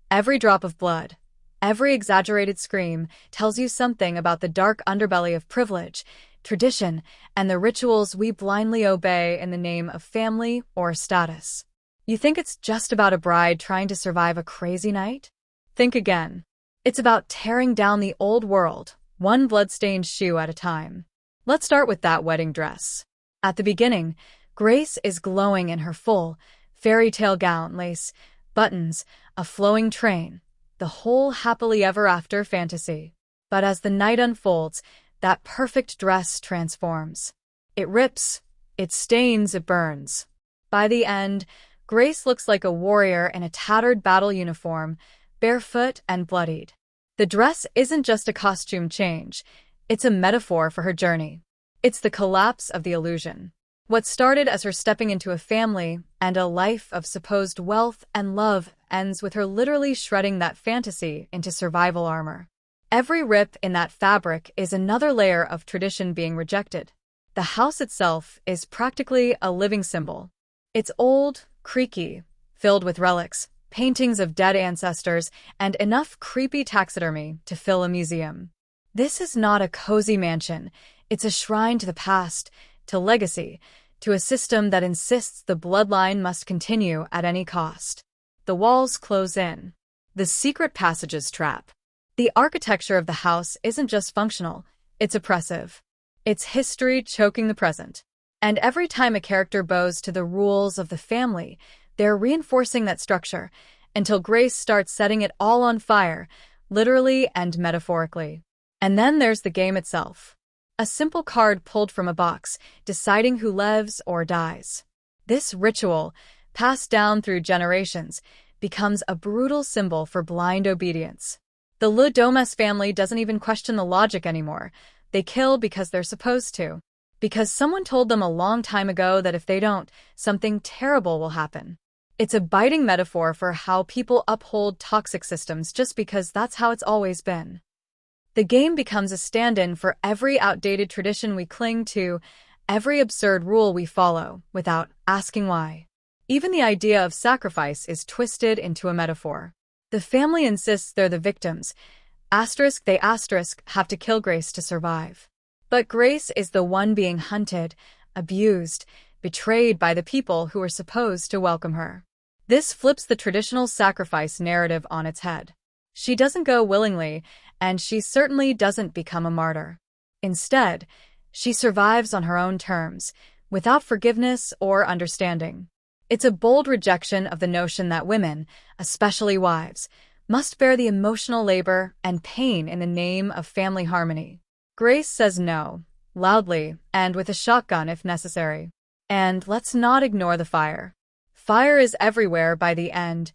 every drop of blood, every exaggerated scream tells you something about the dark underbelly of privilege, tradition, and the rituals we blindly obey in the name of family or status. You think it's just about a bride trying to survive a crazy night? Think again. It's about tearing down the old world, one blood-stained shoe at a time. Let's start with that wedding dress. At the beginning, Grace is glowing in her full, fairy tale gown, lace, buttons, a flowing train, the whole happily ever after fantasy. But as the night unfolds, that perfect dress transforms. It rips, it stains, it burns. By the end, Grace looks like a warrior in a tattered battle uniform, barefoot and bloodied. The dress isn't just a costume change, it's a metaphor for her journey. It's the collapse of the illusion. What started as her stepping into a family and a life of supposed wealth and love ends with her literally shredding that fantasy into survival armor. Every rip in that fabric is another layer of tradition being rejected. The house itself is practically a living symbol. It's old, creaky, filled with relics, paintings of dead ancestors, and enough creepy taxidermy to fill a museum. This is not a cozy mansion. It's a shrine to the past, to legacy, to a system that insists the bloodline must continue at any cost. The walls close in. The secret passages trap. The architecture of the house isn't just functional, it's oppressive. It's history choking the present. And every time a character bows to the rules of the family, they're reinforcing that structure until Grace starts setting it all on fire, literally and metaphorically. And then there's the game itself. A simple card pulled from a box, deciding who lives or dies. This ritual, passed down through generations, becomes a brutal symbol for blind obedience. The Domas family doesn't even question the logic anymore. They kill because they're supposed to. Because someone told them a long time ago that if they don't, something terrible will happen. It's a biting metaphor for how people uphold toxic systems just because that's how it's always been. The game becomes a stand-in for every outdated tradition we cling to, every absurd rule we follow, without asking why. Even the idea of sacrifice is twisted into a metaphor. The family insists they're the victims. They have to kill Grace to survive. But Grace is the one being hunted, abused, betrayed by the people who are supposed to welcome her. This flips the traditional sacrifice narrative on its head. She doesn't go willingly, and she certainly doesn't become a martyr. Instead, she survives on her own terms, without forgiveness or understanding. It's a bold rejection of the notion that women, especially wives, must bear the emotional labor and pain in the name of family harmony. Grace says no, loudly, and with a shotgun if necessary. And let's not ignore the fire. Fire is everywhere by the end,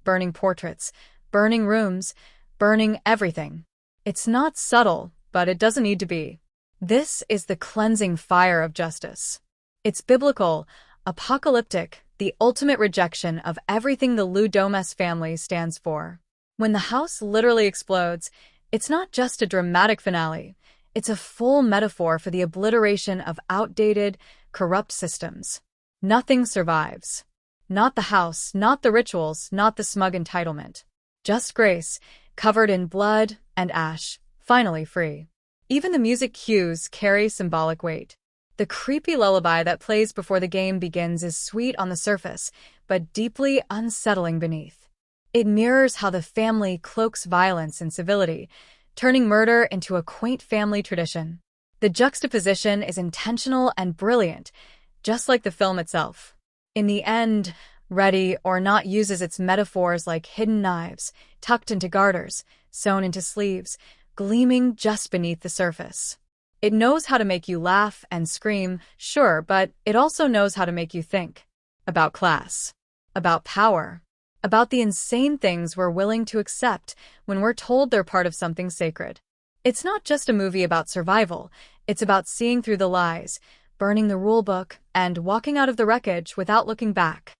burning portraits, burning rooms, burning everything. It's not subtle, but it doesn't need to be. This is the cleansing fire of justice. It's biblical, apocalyptic, the ultimate rejection of everything the Domas family stands for. When the house literally explodes, it's not just a dramatic finale. It's a full metaphor for the obliteration of outdated, corrupt systems. Nothing survives. Not the house, not the rituals, not the smug entitlement. Just Grace, covered in blood and ash, finally free. Even the music cues carry symbolic weight. The creepy lullaby that plays before the game begins is sweet on the surface, but deeply unsettling beneath. It mirrors how the family cloaks violence in civility, turning murder into a quaint family tradition. The juxtaposition is intentional and brilliant, just like the film itself. In the end, Ready or Not uses its metaphors like hidden knives, tucked into garters, sewn into sleeves, gleaming just beneath the surface. It knows how to make you laugh and scream, sure, but it also knows how to make you think. About class. About power. About the insane things we're willing to accept when we're told they're part of something sacred. It's not just a movie about survival, it's about seeing through the lies, burning the rulebook, and walking out of the wreckage without looking back.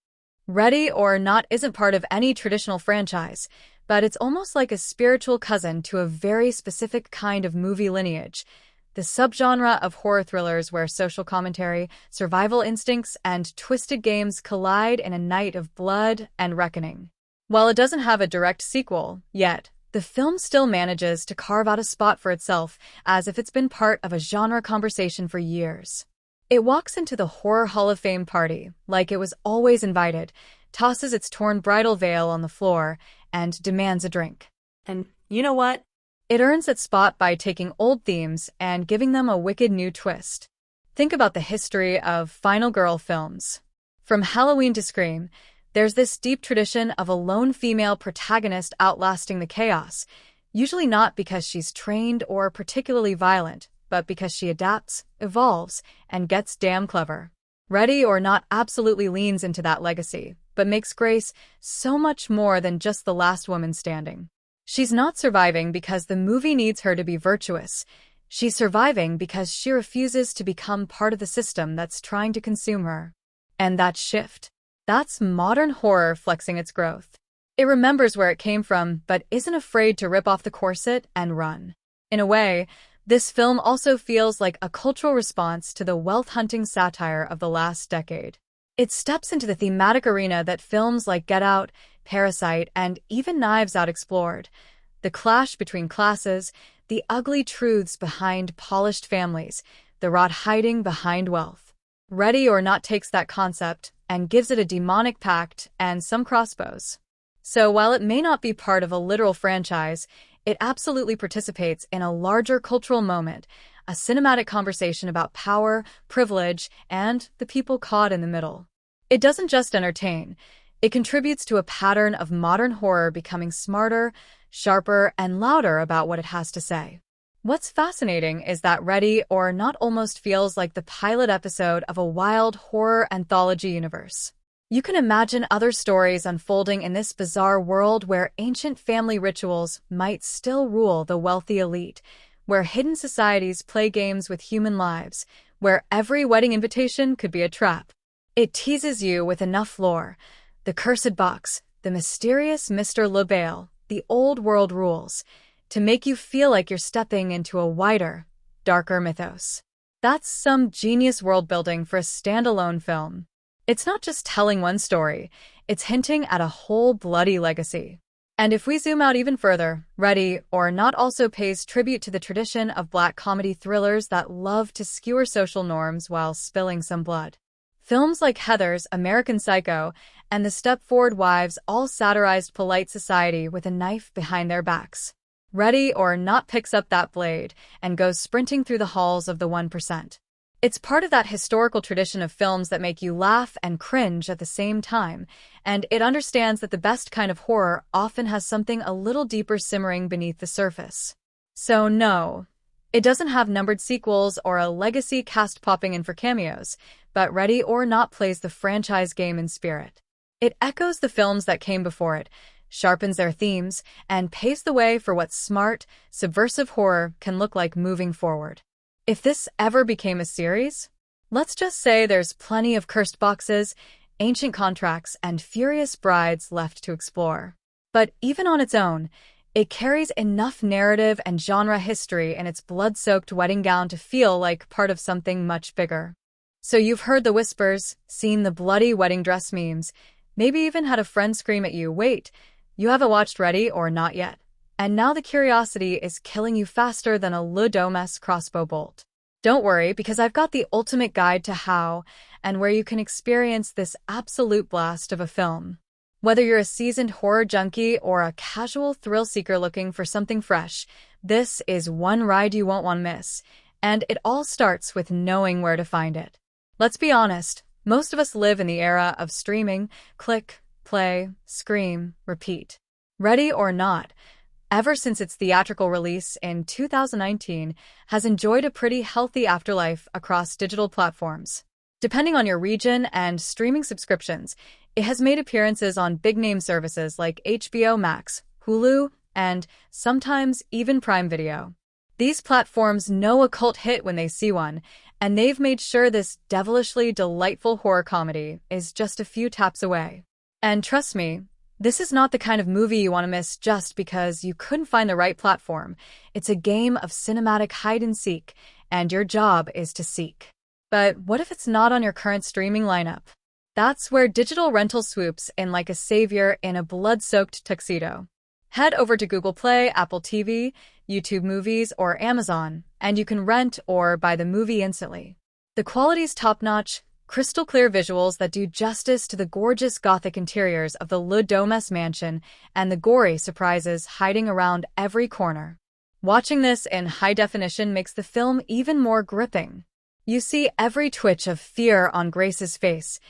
Ready or Not isn't part of any traditional franchise, but it's almost like a spiritual cousin to a very specific kind of movie lineage, the subgenre of horror thrillers where social commentary, survival instincts, and twisted games collide in a night of blood and reckoning. While it doesn't have a direct sequel yet, the film still manages to carve out a spot for itself as if it's been part of a genre conversation for years. It walks into the Horror Hall of Fame party like it was always invited, tosses its torn bridal veil on the floor, and demands a drink. And you know what? It earns its spot by taking old themes and giving them a wicked new twist. Think about the history of final girl films. From Halloween to Scream, there's this deep tradition of a lone female protagonist outlasting the chaos, usually not because she's trained or particularly violent, but because she adapts, evolves, and gets damn clever. Ready or Not absolutely leans into that legacy, but makes Grace so much more than just the last woman standing. She's not surviving because the movie needs her to be virtuous. She's surviving because she refuses to become part of the system that's trying to consume her. And that shift, that's modern horror flexing its growth. It remembers where it came from, but isn't afraid to rip off the corset and run. In a way, this film also feels like a cultural response to the wealth-hunting satire of the last decade. It steps into the thematic arena that films like Get Out, Parasite, and even Knives Out explored. The clash between classes, the ugly truths behind polished families, the rot hiding behind wealth. Ready or Not takes that concept and gives it a demonic pact and some crossbows. So while it may not be part of a literal franchise, it absolutely participates in a larger cultural moment, a cinematic conversation about power, privilege, and the people caught in the middle. It doesn't just entertain. It contributes to a pattern of modern horror becoming smarter, sharper, and louder about what it has to say. What's fascinating is that Ready or Not almost feels like the pilot episode of a wild horror anthology universe. You can imagine other stories unfolding in this bizarre world where ancient family rituals might still rule the wealthy elite, where hidden societies play games with human lives, where every wedding invitation could be a trap. It teases you with enough lore. The cursed box, the mysterious Mr. LaBelle, the old world rules, to make you feel like you're stepping into a wider, darker mythos. That's some genius world building for a standalone film. It's not just telling one story, it's hinting at a whole bloody legacy. And if we zoom out even further, Ready or Not also pays tribute to the tradition of black comedy thrillers that love to skewer social norms while spilling some blood. Films like Heather's American Psycho and The Stepford Wives all satirized polite society with a knife behind their backs. Ready or Not picks up that blade and goes sprinting through the halls of the 1%. It's part of that historical tradition of films that make you laugh and cringe at the same time, and it understands that the best kind of horror often has something a little deeper simmering beneath the surface. So no, it doesn't have numbered sequels or a legacy cast popping in for cameos, but Ready or Not plays the franchise game in spirit. It echoes the films that came before it, sharpens their themes, and paves the way for what smart, subversive horror can look like moving forward. If this ever became a series, let's just say there's plenty of cursed boxes, ancient contracts, and furious brides left to explore. But even on its own, it carries enough narrative and genre history in its blood-soaked wedding gown to feel like part of something much bigger. So you've heard the whispers, seen the bloody wedding dress memes, maybe even had a friend scream at you, "Wait, you haven't watched Ready or Not yet." And now the curiosity is killing you faster than a Domas crossbow bolt. Don't worry, because I've got the ultimate guide to how and where you can experience this absolute blast of a film. Whether you're a seasoned horror junkie or a casual thrill seeker looking for something fresh, this is one ride you won't want to miss. And it all starts with knowing where to find it. Let's be honest, most of us live in the era of streaming, click, play, scream, repeat. Ready or Not, ever since its theatrical release in 2019, has enjoyed a pretty healthy afterlife across digital platforms. Depending on your region and streaming subscriptions, it has made appearances on big-name services like HBO Max, Hulu, and sometimes even Prime Video. These platforms know a cult hit when they see one, and they've made sure this devilishly delightful horror comedy is just a few taps away. And trust me, this is not the kind of movie you want to miss just because you couldn't find the right platform. It's a game of cinematic hide-and-seek, and your job is to seek. But what if it's not on your current streaming lineup? That's where digital rental swoops in like a savior in a blood-soaked tuxedo. Head over to Google Play, Apple TV, YouTube Movies, or Amazon, and you can rent or buy the movie instantly. The quality's top-notch, Crystal clear visuals that do justice to the gorgeous Gothic interiors of the Domas mansion and the gory surprises hiding around every corner. Watching this in high definition makes the film even more gripping. You see every twitch of fear on Grace's face,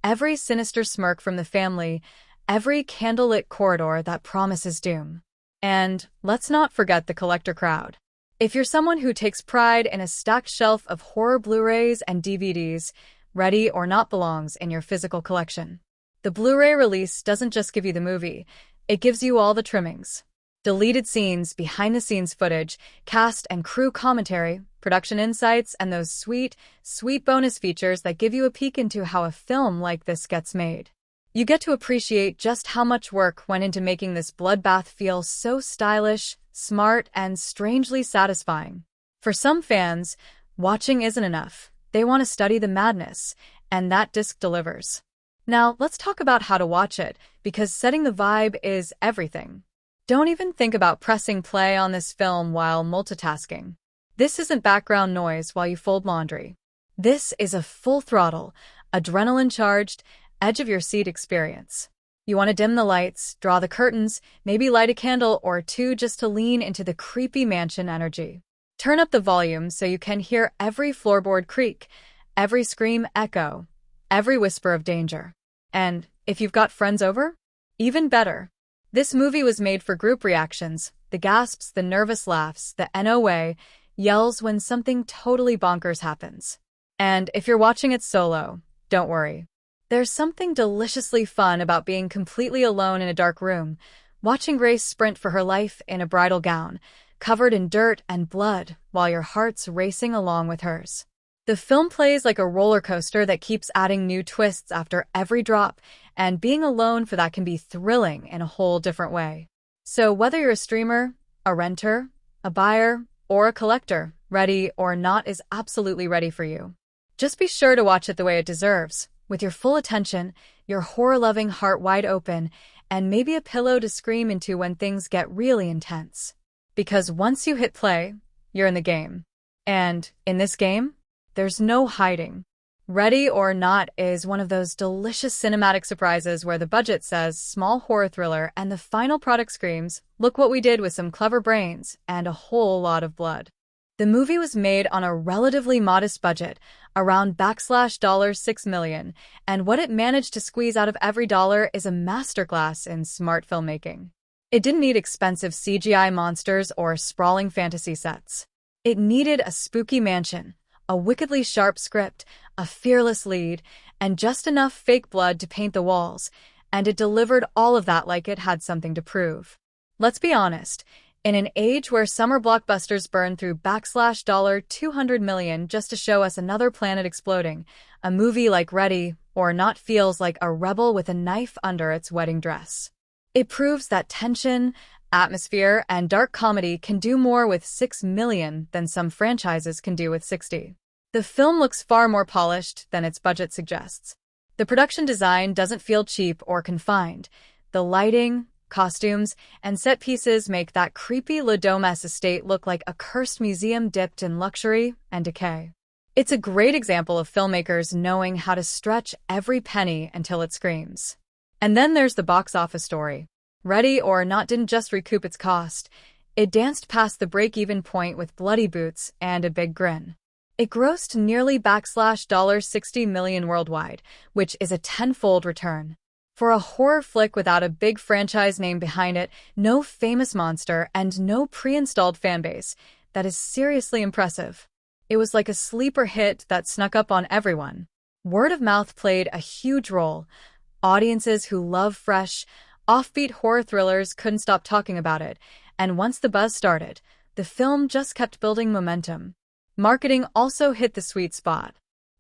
every sinister smirk from the family, every candlelit corridor that promises doom. And let's not forget the collector crowd. If you're someone who takes pride in a stacked shelf of horror Blu-rays and DVDs, Ready or Not belongs in your physical collection. The Blu-ray release doesn't just give you the movie, it gives you all the trimmings. Deleted scenes, behind-the-scenes footage, cast and crew commentary, production insights, and those sweet, sweet bonus features that give you a peek into how a film like this gets made. You get to appreciate just how much work went into making this bloodbath feel so stylish, smart, and strangely satisfying. For some fans, watching isn't enough. They want to study the madness, and that disc delivers. Now, let's talk about how to watch it, because setting the vibe is everything. Don't even think about pressing play on this film while multitasking. This isn't background noise while you fold laundry. This is a full-throttle, adrenaline-charged, edge-of-your-seat experience. You want to dim the lights, draw the curtains, maybe light a candle or two just to lean into the creepy mansion energy. Turn up the volume so you can hear every floorboard creak, every scream echo, every whisper of danger. And if you've got friends over, even better. This movie was made for group reactions, the gasps, the nervous laughs, the NOA, yells when something totally bonkers happens. And if you're watching it solo, don't worry. There's something deliciously fun about being completely alone in a dark room, watching Grace sprint for her life in a bridal gown, covered in dirt and blood, while your heart's racing along with hers. The film plays like a roller coaster that keeps adding new twists after every drop, and being alone for that can be thrilling in a whole different way. So whether you're a streamer, a renter, a buyer, or a collector, Ready or Not is absolutely ready for you. Just be sure to watch it the way it deserves, with your full attention, your horror-loving heart wide open, and maybe a pillow to scream into when things get really intense. Because once you hit play, you're in the game. And in this game, there's no hiding. Ready or Not is one of those delicious cinematic surprises where the budget says small horror thriller and the final product screams, look what we did with some clever brains and a whole lot of blood. The movie was made on a relatively modest budget, around $6 million, and what it managed to squeeze out of every dollar is a masterclass in smart filmmaking. It didn't need expensive CGI monsters or sprawling fantasy sets. It needed a spooky mansion, a wickedly sharp script, a fearless lead, and just enough fake blood to paint the walls, and it delivered all of that like it had something to prove. Let's be honest, in an age where summer blockbusters burn through $200 million just to show us another planet exploding, a movie like Ready or Not feels like a rebel with a knife under its wedding dress. It proves that tension, atmosphere, and dark comedy can do more with $6 million than some franchises can do with 60. The film looks far more polished than its budget suggests. The production design doesn't feel cheap or confined. The lighting, costumes, and set pieces make that creepy Domas estate look like a cursed museum dipped in luxury and decay. It's a great example of filmmakers knowing how to stretch every penny until it screams. And then there's the box office story. Ready or Not didn't just recoup its cost. It danced past the break-even point with bloody boots and a big grin. It grossed nearly $60 million worldwide, which is a tenfold return. For a horror flick without a big franchise name behind it, no famous monster, and no pre-installed fanbase, that is seriously impressive. It was like a sleeper hit that snuck up on everyone. Word of mouth played a huge role. Audiences who love fresh, offbeat horror thrillers couldn't stop talking about it, and once the buzz started, the film just kept building momentum. Marketing also hit the sweet spot.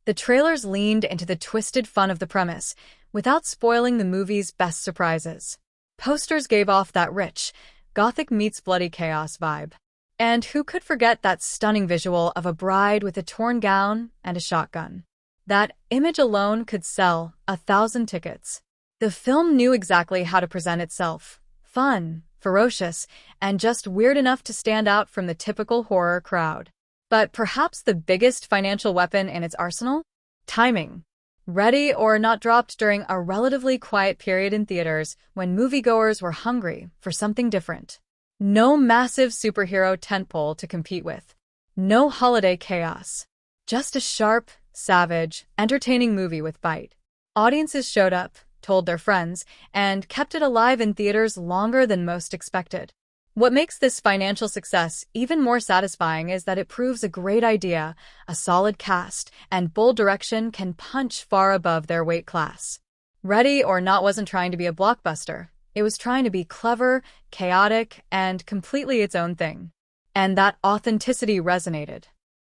The trailers leaned into the twisted fun of the premise, without spoiling the movie's best surprises. Posters gave off that rich, gothic meets bloody chaos vibe. And who could forget that stunning visual of a bride with a torn gown and a shotgun? That image alone could sell 1,000 tickets. The film knew exactly how to present itself. Fun, ferocious, and just weird enough to stand out from the typical horror crowd. But perhaps the biggest financial weapon in its arsenal? Timing. Ready or Not dropped during a relatively quiet period in theaters when moviegoers were hungry for something different. No massive superhero tentpole to compete with. No holiday chaos. Just a sharp, savage, entertaining movie with bite. Audiences showed up, told their friends, and kept it alive in theaters longer than most expected. What makes this financial success even more satisfying is that it proves a great idea, a solid cast, and bold direction can punch far above their weight class. Ready or Not wasn't trying to be a blockbuster. It was trying to be clever, chaotic, and completely its own thing. And that authenticity resonated.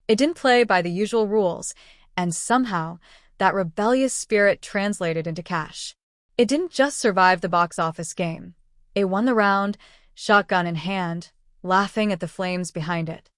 It didn't play by the usual rules, and somehow, that rebellious spirit translated into cash. It didn't just survive the box office game. It won the round, shotgun in hand, laughing at the flames behind it.